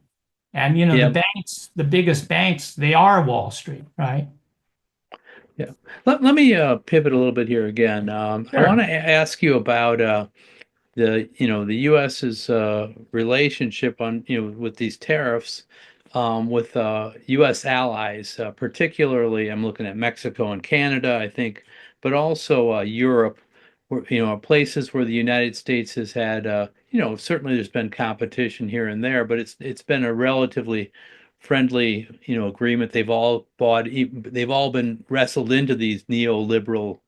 And the Yeah, banks, the biggest banks, they are Wall Street, right? yeah. Let me pivot a little bit here again. I want Sure. to ask you about the US's relationship on with these tariffs with US allies, particularly I'm looking at Mexico and Canada, I think, but also Europe, where places where the United States has had certainly there's been competition here and there, but it's been a relatively friendly agreement. They've all been wrestled into these neoliberal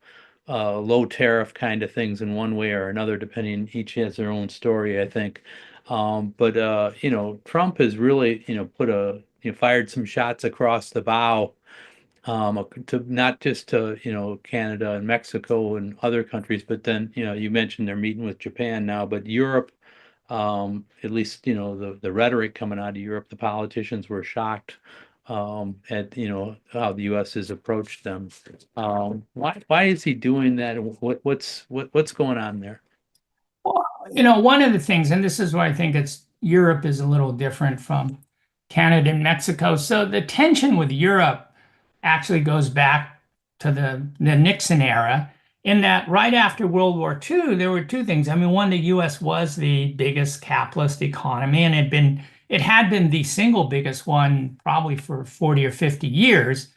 low tariff kind of things in one way or another, depending, each has their own story, I think. But Trump has really, fired some shots across the bow, to not just to, Canada and Mexico and other countries, but then, you mentioned they're meeting with Japan now, but Europe, at least, the rhetoric coming out of Europe, the politicians were shocked at how the U.S. has approached them. Why is he doing that? And what's going on there? Well, one of the things, and this is why I think it's Europe is a little different from Canada and Mexico. So the tension with Europe actually goes back to the Nixon era, in that right after World War II, there were two things. I mean, one, the US was the biggest capitalist economy, and it had been the single biggest one probably for 40 or 50 years.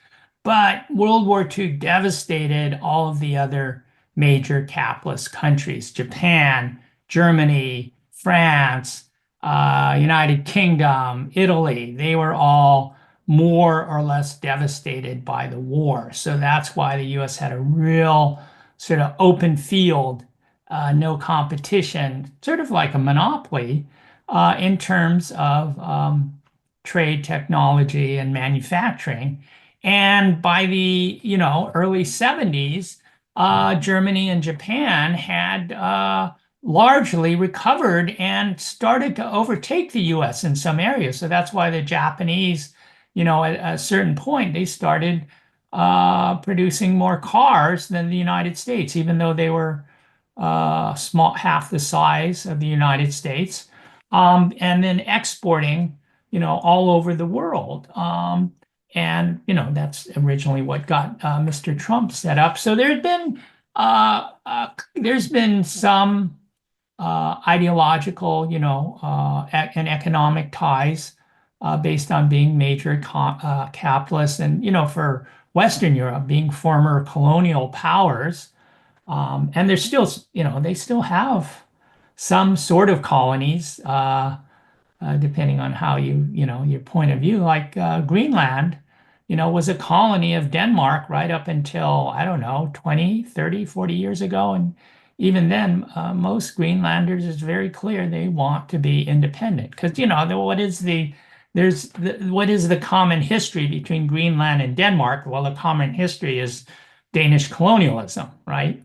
But World War II devastated all of the other major capitalist countries: Japan, Germany, France, United Kingdom, Italy. They were all more or less devastated by the war. So that's why the US had a real sort of open field, no competition, sort of like a monopoly in terms of trade, technology, and manufacturing. And by the early 70s, Germany and Japan had largely recovered and started to overtake the US in some areas. So that's why the Japanese, at a certain point, they started producing more cars than the United States, even though they were small, half the size of the United States, and then exporting, all over the world. And that's originally what got Mr. Trump set up. So there's been some ideological, and economic ties based on being major capitalists, and for Western Europe being former colonial powers. And there's still, they still have some sort of colonies, depending on how your point of view. Like Greenland, was a colony of Denmark right up until, I don't know, 20, 30, 40 years ago. And even then, most Greenlanders, is very clear they want to be independent. Because, what is the common history between Greenland and Denmark? Well, the common history is Danish colonialism, right?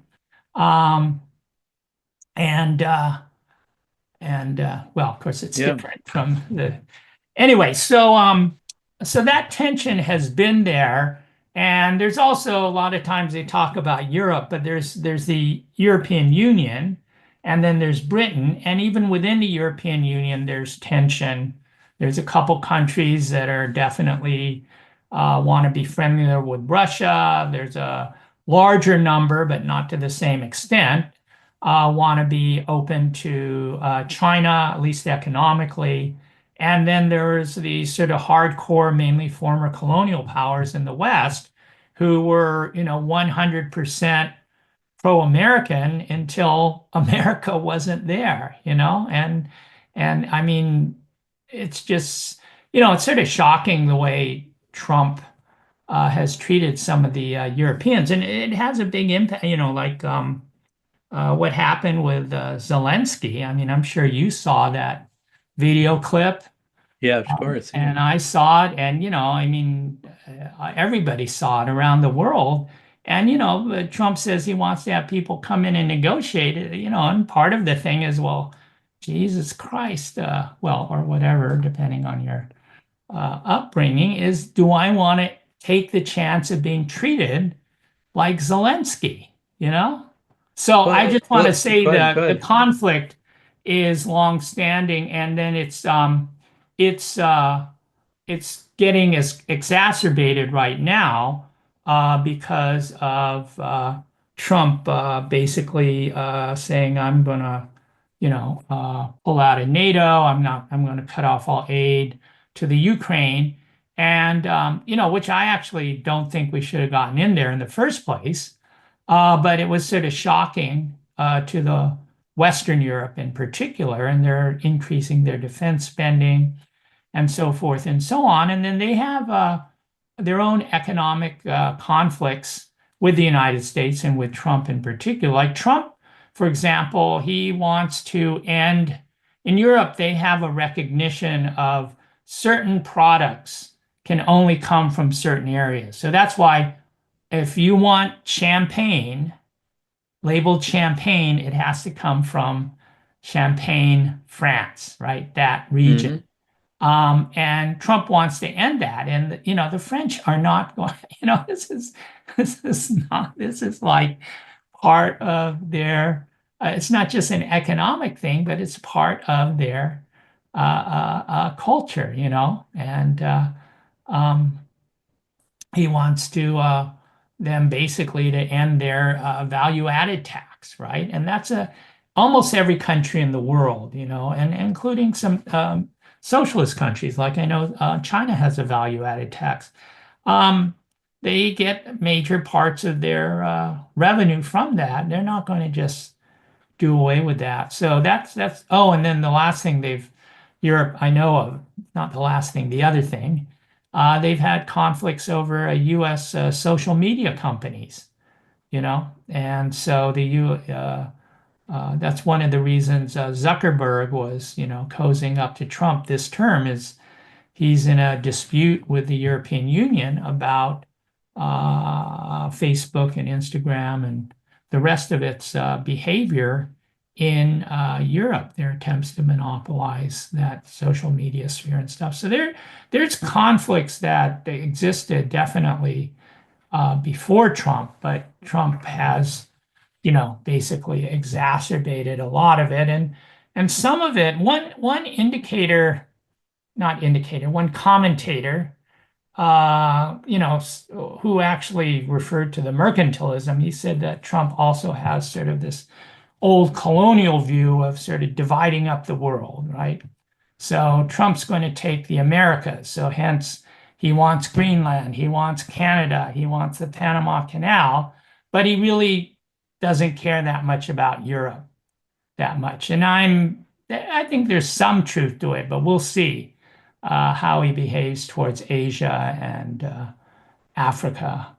Um, and well, of course, it's Yeah. different from the anyway. So that tension has been there, and there's also a lot of times they talk about Europe, but there's the European Union, and then there's Britain, and even within the European Union, there's tension. There's a couple countries that are definitely want to be friendlier with Russia. There's a larger number, but not to the same extent, want to be open to China, at least economically. And then there's these sort of hardcore, mainly former colonial powers in the West who were, 100% pro-American until America wasn't there, and I mean, it's just, it's sort of shocking the way Trump has treated some of the Europeans, and it has a big impact, like what happened with Zelensky. I mean, I'm sure you saw that video clip. Yeah, of course. Yeah. And I saw it, and I mean, everybody saw it around the world. And Trump says he wants to have people come in and negotiate it, and part of the thing is, well, Jesus Christ, well, or whatever, depending on your upbringing, is, do I want to take the chance of being treated like Zelensky, So I Well, just want to say go ahead, that go the ahead. conflict is longstanding, and then it's it's getting exacerbated right now because of Trump basically saying, I'm gonna, pull out of NATO. I'm gonna cut off all aid to the Ukraine. And which I actually don't think we should have gotten in there in the first place. But it was sort of shocking to the Western Europe in particular, and they're increasing their defense spending and so forth and so on. And then they have their own economic conflicts with the United States and with Trump in particular. Like Trump, for example, he wants to end, in Europe, they have a recognition of certain products can only come from certain areas. So that's why if you want champagne, labeled champagne, it has to come from Champagne, France, right? That region. And Trump wants to end that. And, the French are not going, this is like part of their, it's not just an economic thing, but it's part of their culture, and um, he wants to them basically to end their value-added tax, right? And that's almost every country in the world, and including some socialist countries, like I know China has a value-added tax. They get major parts of their revenue from that. They're not going to just do away with that. So that's. Oh, and then the last thing Europe, I know of, not the last thing, the other thing, they've had conflicts over U.S. Social media companies, and so that's one of the reasons Zuckerberg was, cozying up to Trump this term, is he's in a dispute with the European Union about Facebook and Instagram and the rest of its behavior in Europe, their attempts to monopolize that social media sphere and stuff. So there's conflicts that existed definitely before Trump, but Trump has, basically exacerbated a lot of it. And some of it, one indicator, not indicator, one commentator, who actually referred to the mercantilism, he said that Trump also has sort of this old colonial view of sort of dividing up the world, right? So Trump's going to take the Americas. So hence he wants Greenland, he wants Canada, he wants the Panama Canal, but he really doesn't care that much about Europe that much. And I think there's some truth to it, but we'll see how he behaves towards Asia and Africa.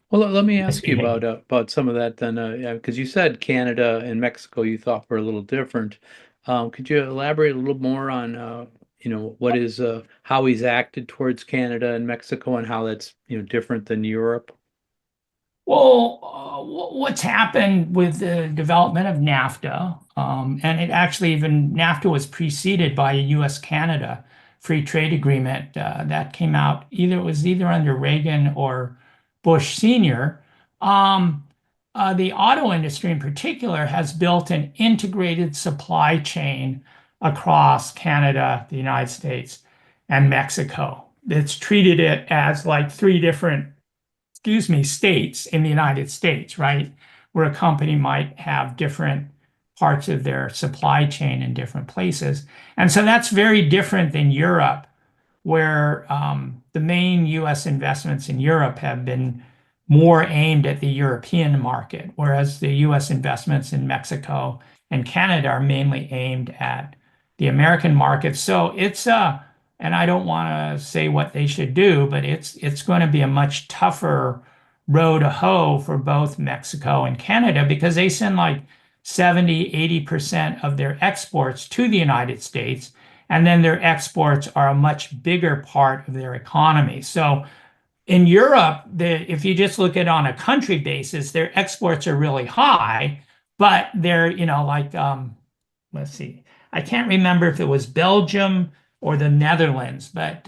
Well, let me ask you Misbehaving. about some of that then, because you said Canada and Mexico you thought were a little different. Could you elaborate a little more on, what is how he's acted towards Canada and Mexico and how that's, different than Europe? Well, what's happened with the development of NAFTA, and it actually even NAFTA was preceded by a U.S.-Canada free trade agreement that came out it was either under Reagan or Bush Senior. The auto industry in particular has built an integrated supply chain across Canada, the United States, and Mexico. It's treated it as like three different, states in the United States, right? Where a company might have different parts of their supply chain in different places. And so that's very different than Europe, where the main US investments in Europe have been more aimed at the European market, whereas the US investments in Mexico and Canada are mainly aimed at the American market. So and I don't want to say what they should do, but it's going to be a much tougher row to hoe for both Mexico and Canada because they send like 70-80% of their exports to the United States, and then their exports are a much bigger part of their economy. So in Europe, if you just look at it on a country basis, their exports are really high, but they're, let's see, I can't remember if it was Belgium or the Netherlands, but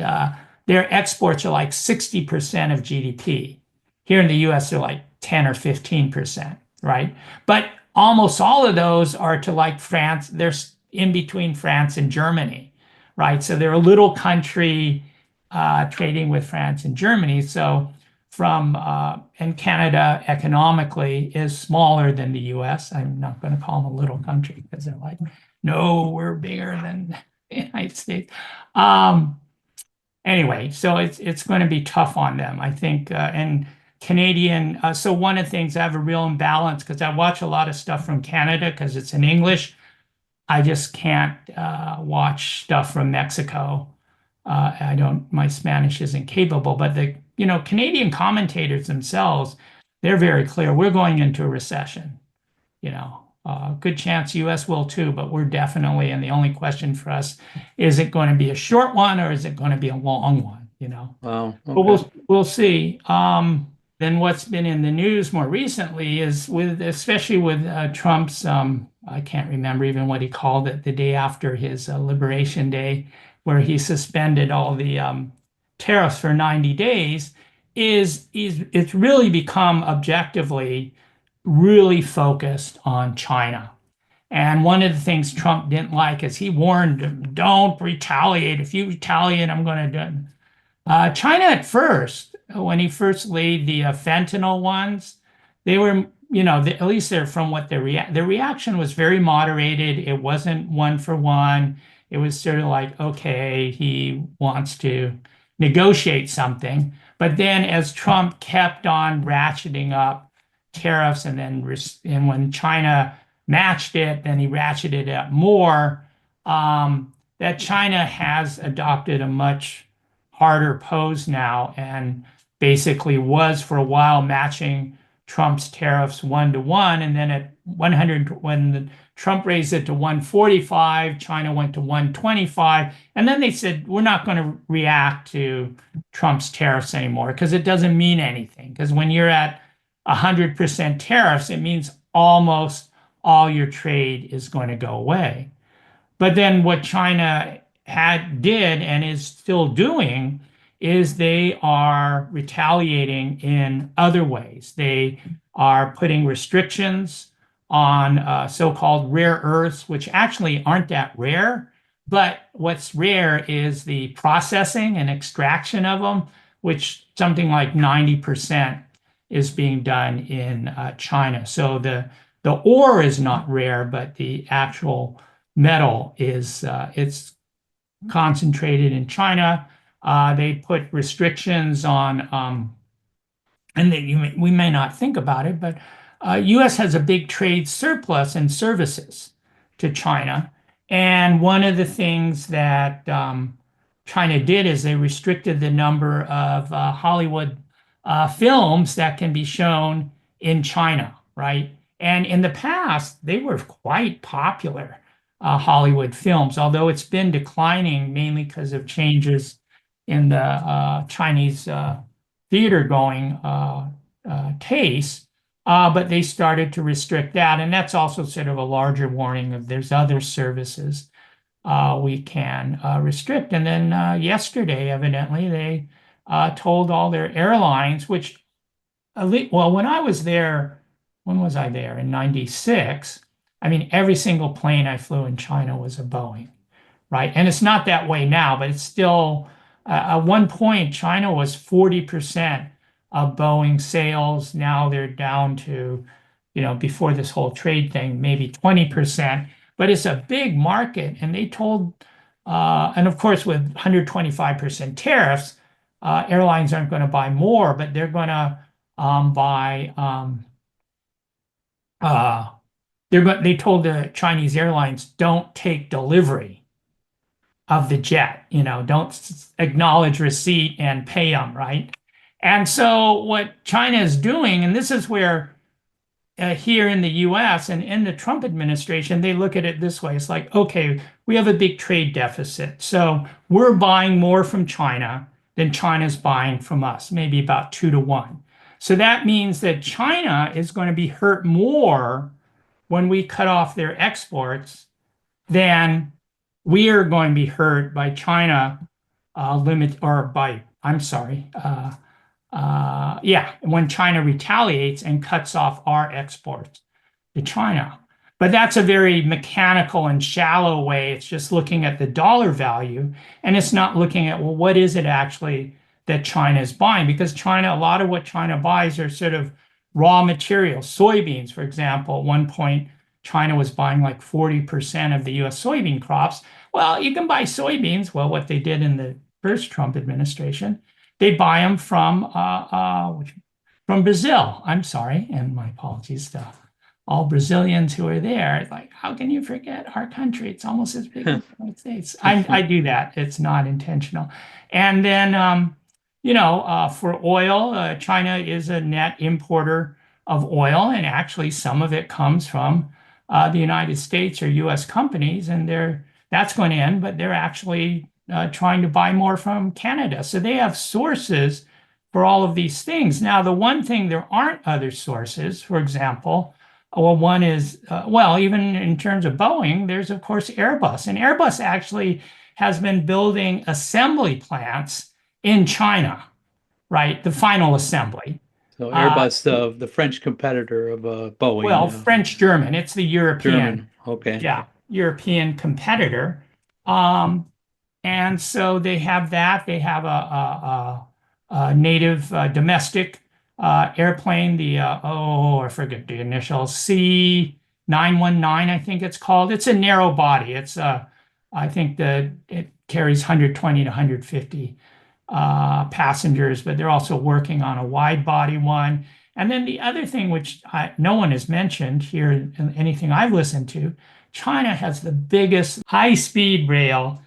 their exports are like 60% of GDP. Here in the US, they're like 10 or 15%, right? But almost all of those are to like France. They're in between France and Germany, right? So they're a little country trading with France and Germany. So and Canada economically is smaller than the US. I'm not going to call them a little country because they're like, no, we're bigger than the United States. Anyway, so it's going to be tough on them, I think. And Canadian, so one of the things I have a real imbalance because I watch a lot of stuff from Canada because it's in English. I just can't watch stuff from Mexico. I don't, my Spanish isn't capable, but Canadian commentators themselves, they're very clear. We're going into a recession, good chance US will too, but we're definitely, and the only question for us, is it going to be a short one or is it going to be a long one? Wow. But Okay. we'll see. Then what's been in the news more recently is especially with Trump's, I can't remember even what he called it the day after his Liberation Day, where he suspended all the tariffs for 90 days, it's really become objectively really focused on China. And one of the things Trump didn't like is he warned them, don't retaliate. If you retaliate, I'm going to do. China at first, when he first laid the fentanyl ones, they were, at least they're from what their reaction was very moderated. It wasn't one for one. It was sort of like, okay, he wants to negotiate something. But then as Trump kept on ratcheting up tariffs and when China matched it, then he ratcheted it up more, that China has adopted a much harder pose now and basically was for a while matching Trump's tariffs 1-to-1. And then at 100, when Trump raised it to 145, China went to 125. And then they said, we're not going to react to Trump's tariffs anymore because it doesn't mean anything. Because when you're at 100% tariffs, it means almost all your trade is going to go away. But then what China did and is still doing is they are retaliating in other ways. They are putting restrictions on so-called rare earths, which actually aren't that rare. But what's rare is the processing and extraction of them, which something like 90% is being done in China. So the ore is not rare, but the actual metal is it's concentrated in China. They put restrictions on and we may not think about it, but U.S. has a big trade surplus in services to China. And one of the things that China did is they restricted the number of Hollywood films that can be shown in China, right? And in the past, they were quite popular, Hollywood films, although it's been declining mainly because of changes in the Chinese theater going taste, but they started to restrict that. And that's also sort of a larger warning of there's other services we can restrict. And then yesterday, evidently, they told all their airlines, which, well, when I was there, when was I there? In 96. I mean, every single plane I flew in China was a Boeing, right? And it's not that way now, but it's still, at one point, China was 40% of Boeing sales. Now they're down to, before this whole trade thing, maybe 20%. But it's a big market. And they told, and of course, with 125% tariffs, airlines aren't going to buy more, but they're going to buy, they told the Chinese airlines, don't take delivery of the jet, don't acknowledge receipt and pay them, right? And so what China is doing, and this is where here in the US and in the Trump administration, they look at it this way. It's like, okay, we have a big trade deficit. So we're buying more from China than China's buying from us, maybe about 2 to 1. So that means that China is going to be hurt more when we cut off their exports than we are going to be hurt by China when China retaliates and cuts off our exports to China. But that's a very mechanical and shallow way. It's just looking at the dollar value, and it's not looking at, well, what is it actually that China is buying? Because China, a lot of what China buys are sort of raw materials. Soybeans, for example, at one point, China was buying like 40% of the US soybean crops. Well, you can buy soybeans. Well, what they did in the first Trump administration, they buy them from Brazil. I'm sorry, and my apologies to all Brazilians who are there. It's like, how can you forget our country? It's almost as big as the United States. I do that. It's not intentional. And then, for oil, China is a net importer of oil, and actually some of it comes from the United States or U.S. companies, and that's going to end, but they're actually trying to buy more from Canada. So they have sources for all of these things. Now, the one thing, there aren't other sources, for example, well, one is, even in terms of Boeing, there's, of course, Airbus. And Airbus actually has been building assembly plants in China, right? The final assembly. So Airbus, the French competitor of Boeing. Well, French-German. It's the European. German. Okay. Yeah, European competitor. And so they have that. They have a native domestic airplane, I forget the initials, C919, I think it's called. It's a narrow body. I think that it carries 120 to 150 passengers, but they're also working on a wide body one. And then the other thing, which no one has mentioned here in anything I've listened to, China has the biggest high-speed rail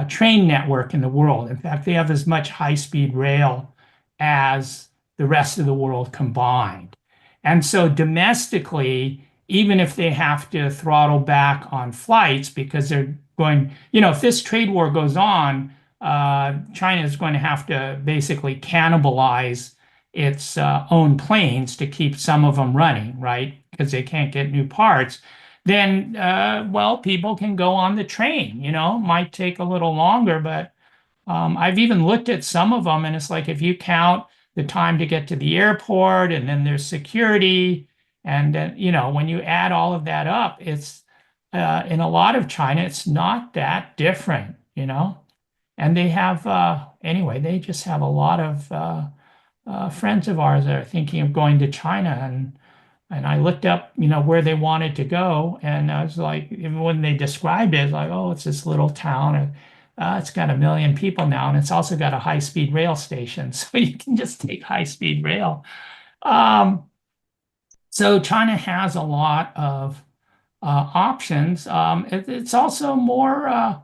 train network in the world. In fact, they have as much high-speed rail as the rest of the world combined. And so domestically, even if they have to throttle back on flights because they're going, if this trade war goes on, China is going to have to basically cannibalize its own planes to keep some of them running, right? Because they can't get new parts. Then, people can go on the train, might take a little longer, but I've even looked at some of them, and it's like if you count the time to get to the airport, and then there's security, and then, when you add all of that up, it's in a lot of China, it's not that different. And they have anyway, they just have a lot of friends of ours that are thinking of going to China, and I looked up, where they wanted to go, and I was like, even when they described it, it's like, oh, it's this little town, and it's got 1 million people now, and it's also got a high-speed rail station, so you can just take high-speed rail. Um, so China has a lot of options. It's also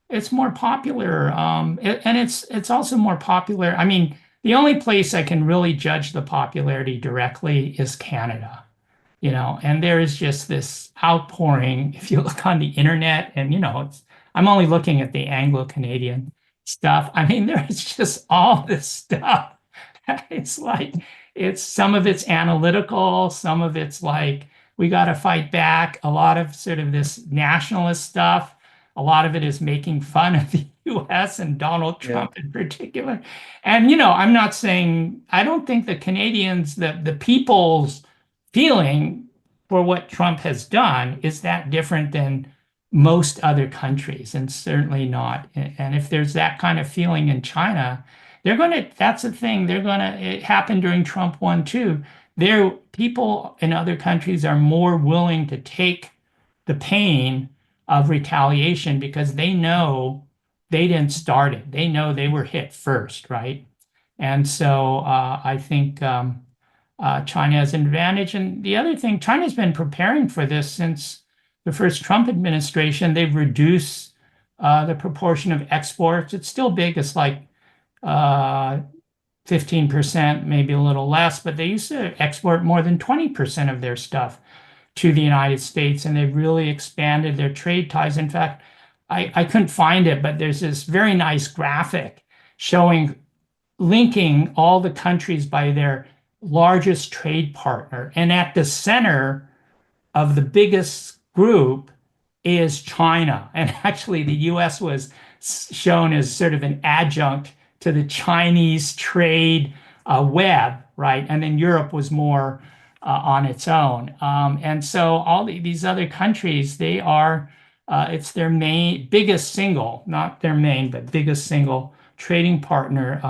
it's more popular, and it's also more popular. I mean, the only place I can really judge the popularity directly is Canada, and there is just this outpouring. If you look on the internet, and I'm only looking at the Anglo-Canadian stuff. I mean, there's just all this stuff. It's like it's some of it's analytical, some of it's like we got to fight back. A lot of sort of this nationalist stuff. A lot of it is making fun of the US and Donald Yeah. Trump in particular. And I'm not saying I don't think the Canadians, the people's feeling for what Trump has done is that different than most other countries, and certainly not. And if there's that kind of feeling in China, that's the thing, it happened during Trump one too. People in other countries are more willing to take the pain of retaliation because they know they didn't start it. They know they were hit first, right? And so I think China has an advantage. And the other thing, China's been preparing for this since the first Trump administration. They've reduced the proportion of exports. It's still big. It's like 15%, maybe a little less, but they used to export more than 20% of their stuff to the United States, and they've really expanded their trade ties. In fact, I couldn't find it, but there's this very nice graphic showing linking all the countries by their largest trade partner. And at the center of the biggest group is China. And actually, the US was shown as sort of an adjunct to the Chinese trade web, right? And then Europe was more on its own. And so all these other countries, it's their biggest single, not their main, but biggest single trading partner.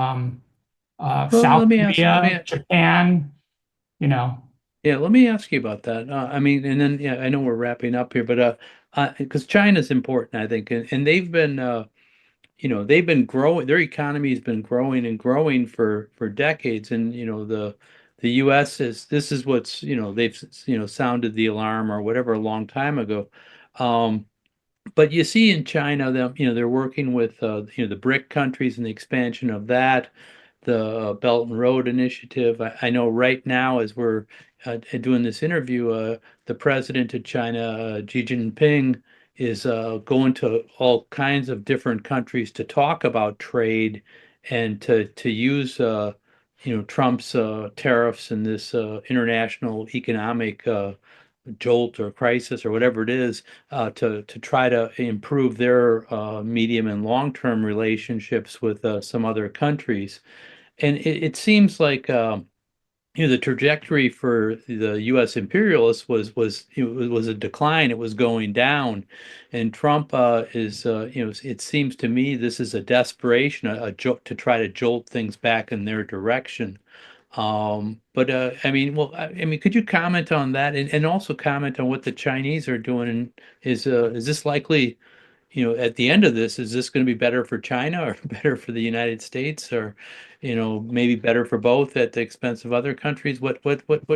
Well, South Korea, Japan, you know. yeah, let me ask you about that. I mean, and then yeah, I know we're wrapping up here, but because China's important, I think, and they've been they've been growing. Their economy's been growing and growing for decades, and the U.S. this is what's they've sounded the alarm or whatever a long time ago. But you see in China them they're working with the BRIC countries and the expansion of that, the Belt and Road Initiative. I know right now as we're doing this interview, the president of China, Xi Jinping, is going to all kinds of different countries to talk about trade and to use Trump's tariffs and this international economic jolt or crisis or whatever it is to try to improve their medium and long-term relationships with some other countries. And it seems like the trajectory for the U.S. imperialists was a decline. It was going down, and Trump is it seems to me this is a desperation, to try to jolt things back in their direction. But I mean, well, I mean, could you comment on that and also comment on what the Chinese are doing? And is this likely? At the end of this, is this going to be better for China or better for the United States, or, maybe better for both at the expense of other countries? What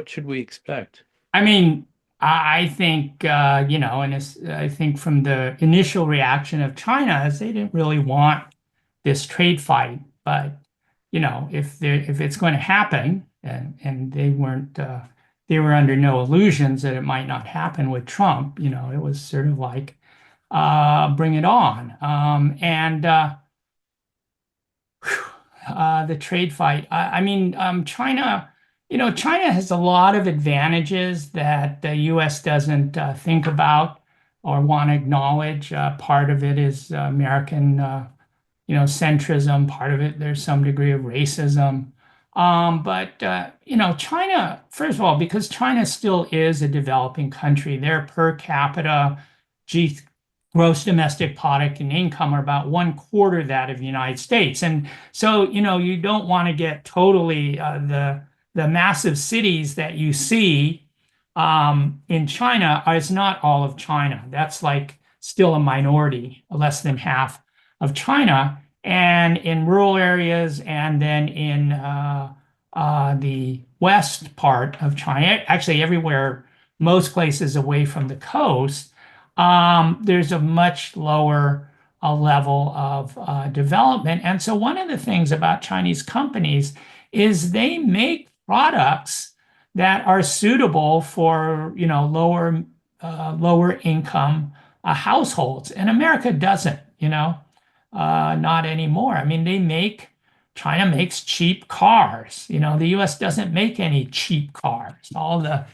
should we expect? I mean, I think I think from the initial reaction of China is they didn't really want this trade fight, but if it's going to happen, and they were under no illusions that it might not happen with Trump. It was sort of like bring it on. And the trade fight. I mean, China, China has a lot of advantages that the U.S. doesn't think about or want to acknowledge. Part of it is American centrism. Part of it, there's some degree of racism. But China, first of all, because China still is a developing country, their per capita G gross domestic product and income are about one quarter that of the United States. And so, you don't want to get totally the massive cities that you see in China is not all of China. That's like still a minority, less than half of China. And in rural areas, and then in the west part of China, actually everywhere, most places away from the coast, there's a much lower level of development. And so one of the things about Chinese companies is they make products that are suitable for lower income households, and America doesn't, not anymore. I mean, China makes cheap cars. The US doesn't make any cheap cars. All the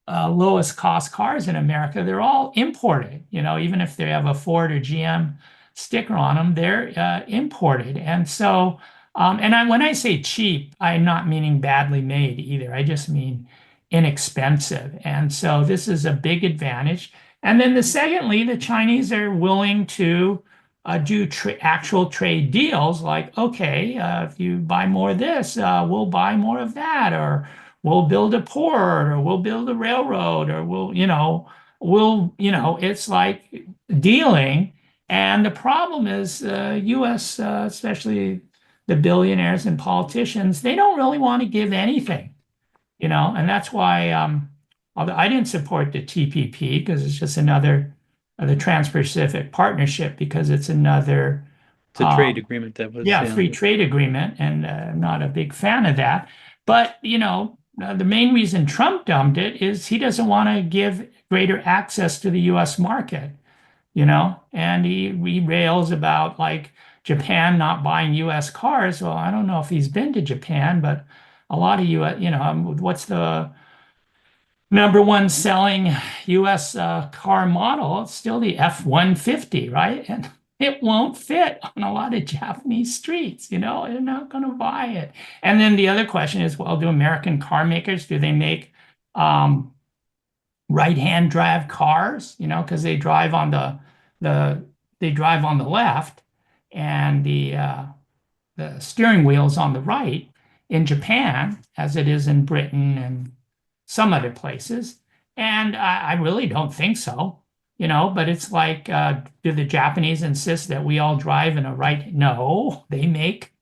lowest cost cars in America, they're all imported. Even if they have a Ford or GM sticker on them, they're imported. And so, when I say cheap, I'm not meaning badly made either. I just mean inexpensive. And so this is a big advantage. And then secondly, the Chinese are willing to do actual trade deals like, okay, if you buy more of this, we'll buy more of that, or we'll build a port, or we'll build a railroad, or it's like dealing. And the problem is US, especially the billionaires and politicians, they don't really want to give anything, and that's why although I didn't support the TPP because it's just another the Trans-Pacific Partnership, because it's another It's a trade agreement that was, free trade agreement, and I'm not a big fan of that. But the main reason Trump dumped it is he doesn't want to give greater access to the U.S. market, and he rails about like Japan not buying U.S. cars. Well, I don't know if he's been to Japan, but a lot of U.S., what's the number one selling U.S. Car model? It's still the F-150, right? And it won't fit on a lot of Japanese streets. They're not going to buy it. And then the other question is, well, do American car makers, do they make right-hand drive cars? Because they drive on they drive on the left, and the steering wheel's on the right in Japan, as it is in Britain and some other places. And I really don't think so, but it's like, do the Japanese insist that we all drive in a right? No, they make,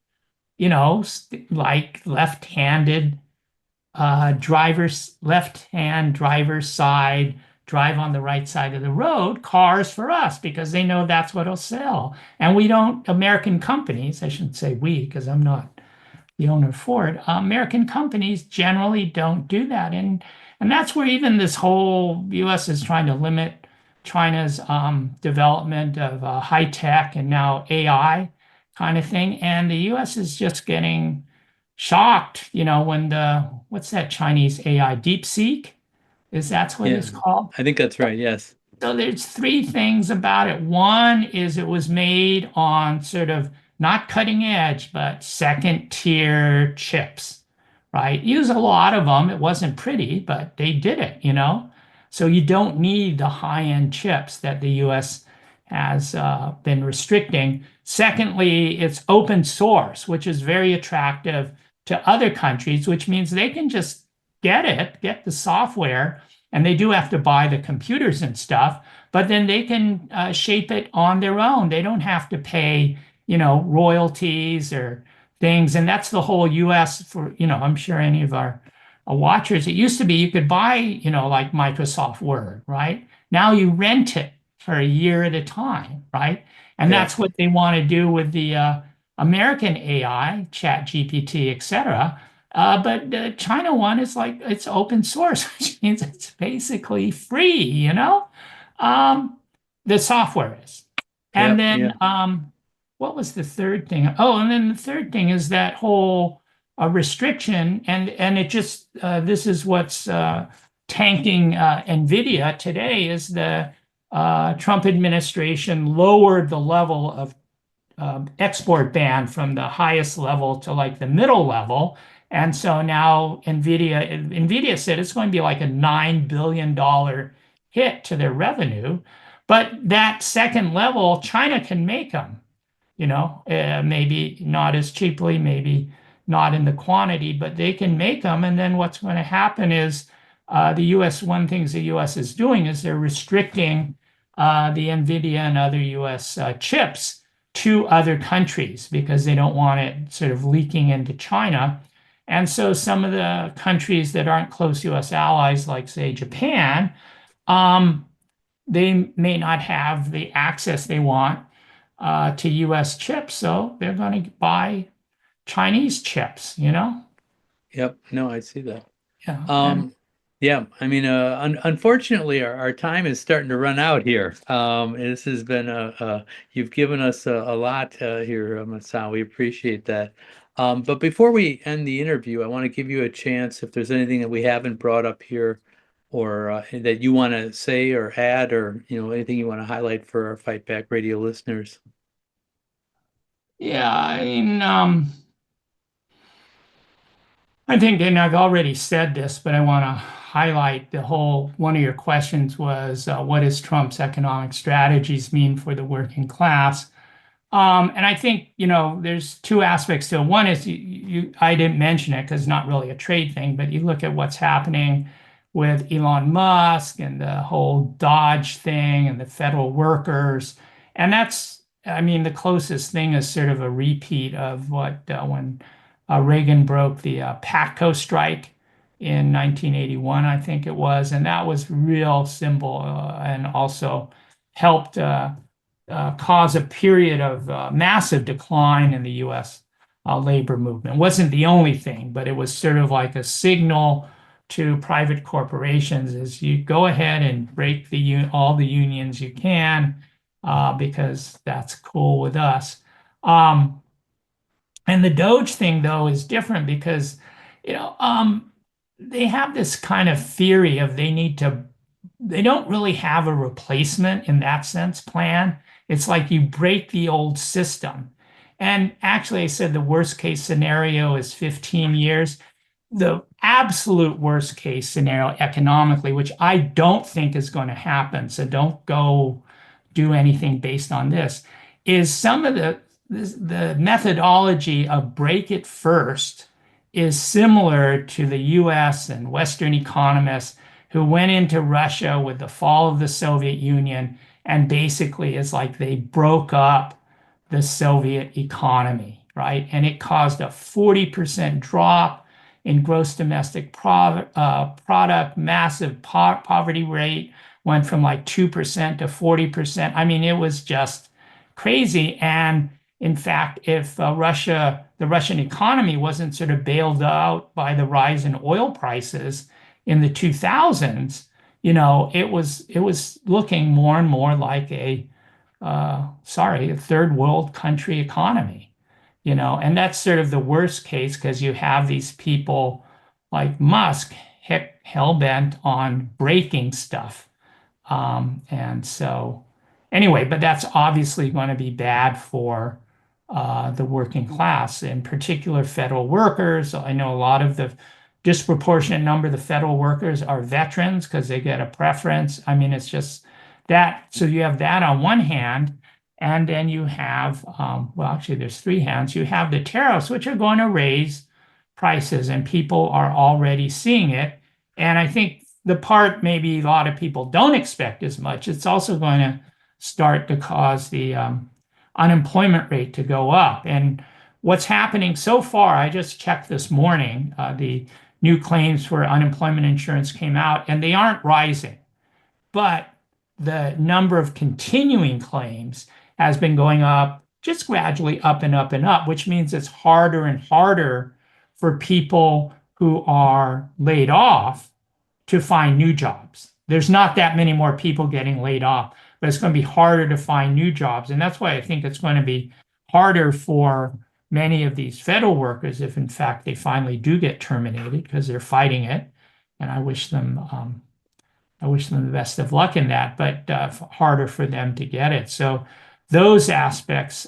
like left-hand driver's side, drive on the right side of the road, cars for us, because they know that's what'll sell. And we don't, American companies, I shouldn't say we, because I'm not the owner of Ford, American companies generally don't do that. And that's where even this whole US is trying to limit China's development of high tech and now AI kind of thing. And the US is just getting shocked, when what's that Chinese AI, DeepSeek? That's what it's called? I think that's right, yes. So there's three things about it. One is it was made on sort of not cutting edge, but second tier chips, right? Use a lot of them. It wasn't pretty, but they did it, So you don't need the high-end chips that the US has been restricting. Secondly, it's open source, which is very attractive to other countries, which means they can just get the software, and they do have to buy the computers and stuff, but then they can shape it on their own. They don't have to pay, royalties or things. And that's the whole US for, I'm sure any of our watchers, it used to be you could buy, like Microsoft Word, right? Now you rent it for a year at a time, right? And that's what they want to do with the American AI, Chat GPT, etc. But the China one is like, it's open source, which means it's basically free, the software is. And then what was the third thing? Oh, and then the third thing is that whole restriction, and it just this is what's tanking NVIDIA today, is the Trump administration lowered the level of export ban from the highest level to like the middle level. And so now NVIDIA said it's going to be like a $9 billion hit to their revenue. But that second level, China can make them, maybe not as cheaply, maybe not in the quantity, but they can make them. And then what's going to happen is one thing the US is doing is they're restricting the NVIDIA and other US chips to other countries because they don't want it sort of leaking into China. And so some of the countries that aren't close US allies, like say Japan, um, they may not have the access they want to US chips, so they're going to buy Chinese chips. Yep. No, I see that. Yeah. And Um, yeah, I mean, unfortunately, our time is starting to run out here. This has been you've given us a lot here, Masao. We appreciate that. But before we end the interview, I want to give you a chance if there's anything that we haven't brought up here, or that you want to say or add, or anything you want to highlight for our Fight Back Radio listeners. yeah, I think, and I've already said this, but I want to highlight one of your questions was, what does Trump's economic strategies mean for the working class? And I think, there's two aspects to it. One is I didn't mention it because it's not really a trade thing, but you look at what's happening with Elon Musk and the whole Dodge thing and the federal workers. And the closest thing is sort of a repeat of when Reagan broke the PATCO strike in 1981, I think it was. And that was real symbol and also helped cause a period of massive decline in the U.S. Labor movement. It wasn't the only thing, but it was sort of like a signal to private corporations is you go ahead and break all the unions you can because that's cool with us. And the Doge thing, though, is different because, they have this kind of theory of they don't really have a replacement in that sense plan. It's like you break the old system. And actually, I said the worst case scenario is 15 years. The absolute worst case scenario economically, which I don't think is going to happen, so don't go do anything based on this, is some of the methodology of break it first is similar to the US and Western economists who went into Russia with the fall of the Soviet Union, and basically it's like they broke up the Soviet economy, right? And it caused a 40% drop in gross domestic product, massive poverty rate went from like 2% to 40%. It was just crazy. And in fact, if the Russian economy wasn't sort of bailed out by the rise in oil prices in the 2000s, it was looking more and more like a third world country economy, and that's sort of the worst case because you have these people like Musk hell bent on breaking stuff. And so, anyway, but that's obviously going to be bad for the working class, in particular federal workers. I know a lot of the disproportionate number of the federal workers are veterans because they get a preference. It's just that. So you have that on one hand, and then you have, well, actually, there's three hands. You have the tariffs, which are going to raise prices, and people are already seeing it. And I think the part maybe a lot of people don't expect as much, it's also going to start to cause the unemployment rate to go up. And what's happening so far, I just checked this morning, the new claims for unemployment insurance came out, and they aren't rising. But the number of continuing claims has been going up, just gradually up and up and up, which means it's harder and harder for people who are laid off to find new jobs. There's not that many more people getting laid off, but it's going to be harder to find new jobs. And that's why I think it's going to be harder for many of these federal workers if, in fact, they finally do get terminated because they're fighting it. And I wish them the best of luck in that, but harder for them to get it. So those aspects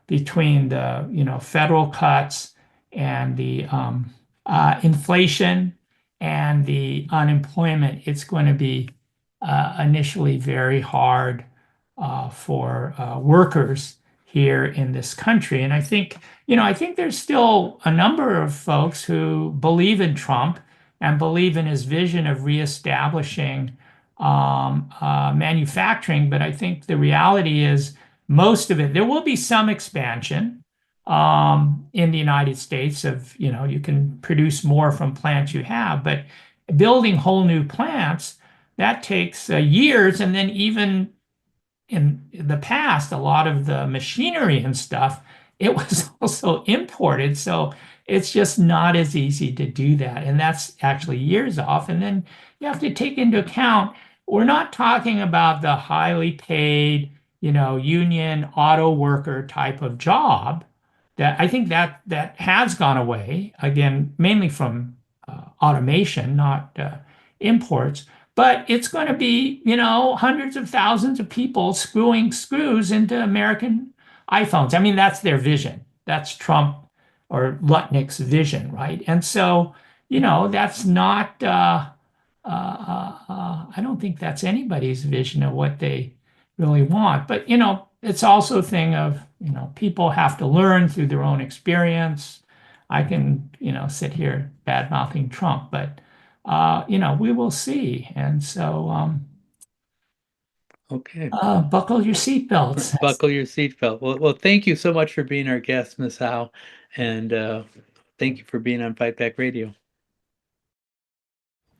between the federal cuts and the inflation and the unemployment, it's going to be initially very hard for workers here in this country. And I think there's still a number of folks who believe in Trump and believe in his vision of reestablishing manufacturing. But I think the reality is most of it, there will be some expansion in the United States of, you can produce more from plants you have, but building whole new plants, that takes years. And then even in the past, a lot of the machinery and stuff, it was also imported. So it's just not as easy to do that. And that's actually years off. And then you have to take into account, we're not talking about the highly paid, union auto worker type of job that I think that has gone away, again, mainly from automation, not imports. But it's going to be, hundreds of thousands of people screwing screws into American iPhones. I mean, that's their vision. That's Trump or Lutnick's vision, right? And so, that's not, I don't think that's anybody's vision of what they really want. But, it's also a thing of, people have to learn through their own experience. I can, sit here bad-mouthing Trump, but we will see. And so, Okay. buckle your seatbelts. Buckle your seatbelt. Well, thank you so much for being our guest, Masao, and thank you for being on Fight Back Radio.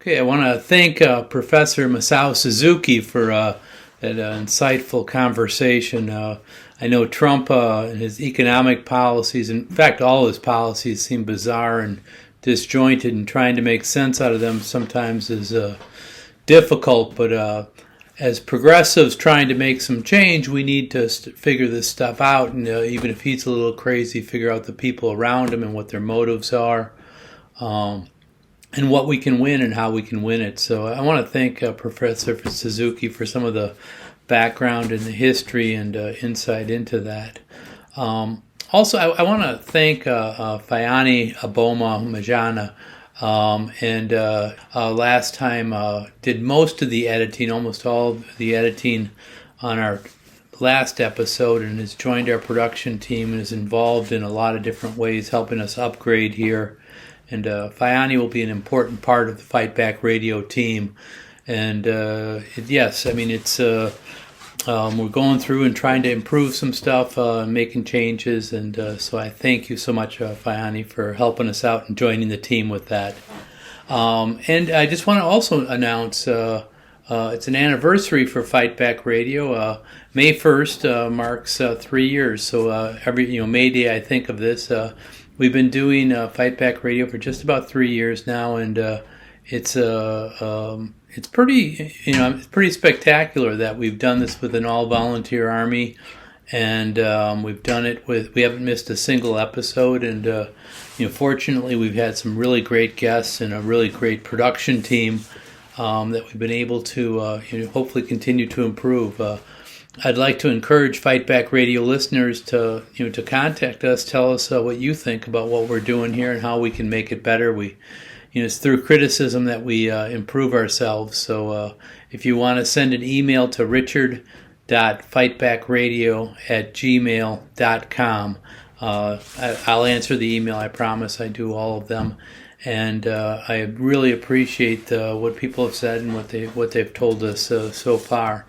Okay, I want to thank Professor Masao Suzuki for that insightful conversation. I know Trump and his economic policies, in fact, all his policies seem bizarre and disjointed, and trying to make sense out of them sometimes is difficult. But as progressives trying to make some change, we need to figure this stuff out. And even if he's a little crazy, figure out the people around him and what their motives are. And what we can win and how we can win it. So I want to thank Professor Suzuki for some of the background and the history and insight into that. Also, I want to thank Fayani Aboma Majana, and last time did most of the editing, almost all of the editing on our last episode, and has joined our production team and is involved in a lot of different ways, helping us upgrade here. And Fayani will be an important part of the Fight Back Radio team. And yes, I mean, it's we're going through and trying to improve some stuff, making changes. And so I thank you so much, Fayani, for helping us out and joining the team with that. And I just want to also announce it's an anniversary for Fight Back Radio. May 1st marks 3 years. So every May Day I think of this. We've been doing Fight Back Radio for just about 3 years now, and it's pretty it's pretty spectacular that we've done this with an all-volunteer army, and we've done it we haven't missed a single episode, and fortunately we've had some really great guests and a really great production team that we've been able to hopefully continue to improve. I'd like to encourage Fight Back Radio listeners to to contact us, tell us what you think about what we're doing here and how we can make it better. It's through criticism that we improve ourselves. So if you want to send an email to richard.fightbackradio@gmail.com, I'll answer the email. I promise. I do all of them, and I really appreciate what people have said and what they've told us so far.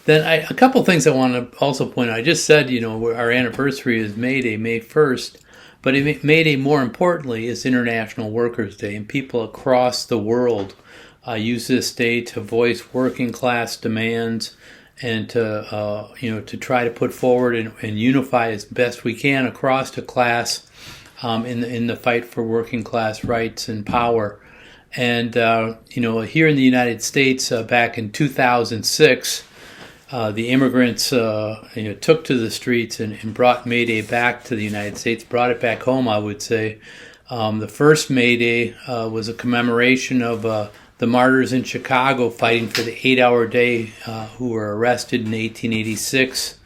Then a couple things I want to also point out. I just said, our anniversary is May Day, May 1st, but May Day, more importantly, is International Workers' Day, and people across the world use this day to voice working class demands and to try to put forward and unify as best we can across the class in the fight for working class rights and power. And, here in the United States, back in 2006, the immigrants, took to the streets and brought May Day back to the United States, brought it back home, I would say. The first May Day was a commemoration of the martyrs in Chicago fighting for the 8-hour day who were arrested in 1886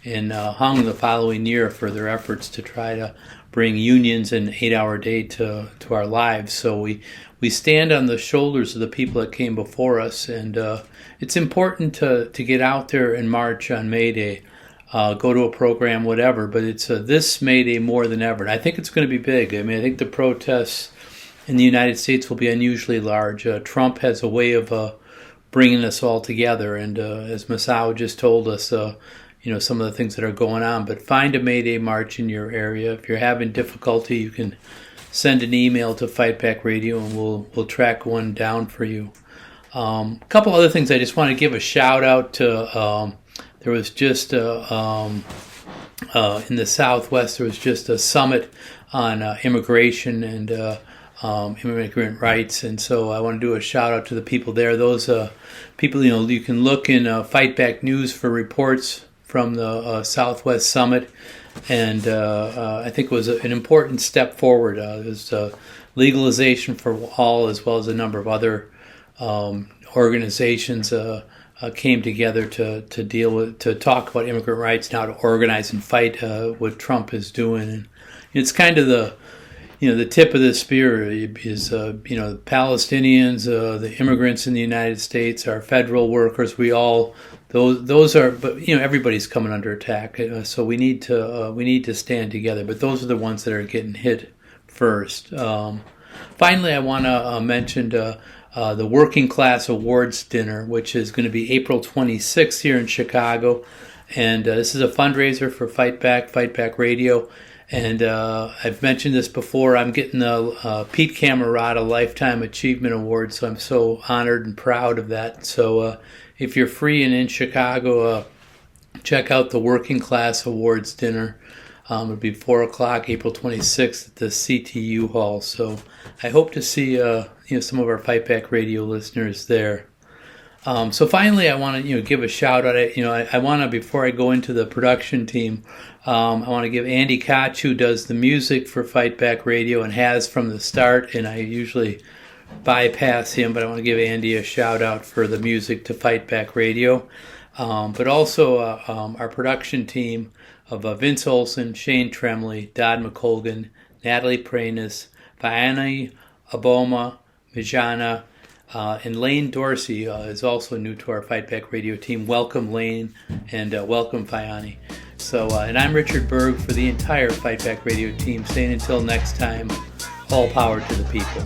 and hung the following year for their efforts to try to bring unions and 8-hour day to our lives. So we stand on the shoulders of the people that came before us, and it's important to get out there and march on May Day, go to a program, whatever, but it's this May Day more than ever. And I think it's going to be big. I mean, I think the protests in the United States will be unusually large. Trump has a way of bringing us all together, and as Masao just told us, some of the things that are going on. But find a May Day march in your area. If you're having difficulty, you can send an email to Fight Back Radio, and we'll track one down for you. A couple other things I just want to give a shout out to. There was just in the Southwest, there was just a summit on immigration and immigrant rights, and so I want to do a shout out to the people there. Those people, you can look in Fight Back News for reports from the Southwest Summit, and I think it was an important step forward. It was legalization for all, as well as a number of other organizations came together to talk about immigrant rights, and how to organize and fight what Trump is doing. And it's kind of the tip of the spear is the Palestinians, the immigrants in the United States, our federal workers. We all those are, but everybody's coming under attack. So we need to stand together. But those are the ones that are getting hit first. Finally, I want to mention the Working Class Awards Dinner, which is going to be April 26th here in Chicago, and this is a fundraiser for Fight Back Radio. And I've mentioned this before. I'm getting the Pete Camerata Lifetime Achievement Award, so I'm so honored and proud of that. So if you're free and in Chicago, check out the Working Class Awards Dinner. It'll be 4 o'clock, April 26th at the CTU Hall. So I hope to see some of our Fight Back Radio listeners there. So finally, I want to give a shout out. I want to, before I go into the production team, I want to give Andy Koch, who does the music for Fight Back Radio and has from the start, and I usually bypass him, but I want to give Andy a shout out for the music to Fight Back Radio. But also our production team of Vince Olson, Shane Tremley, Dodd McColgan, Natalie Pranis, Vianney Aboma, Mijana, and Lane Dorsey is also new to our Fight Back Radio team. Welcome, Lane, and welcome, Vianney. So, and I'm Richard Berg for the entire Fight Back Radio team, saying until next time, all power to the people.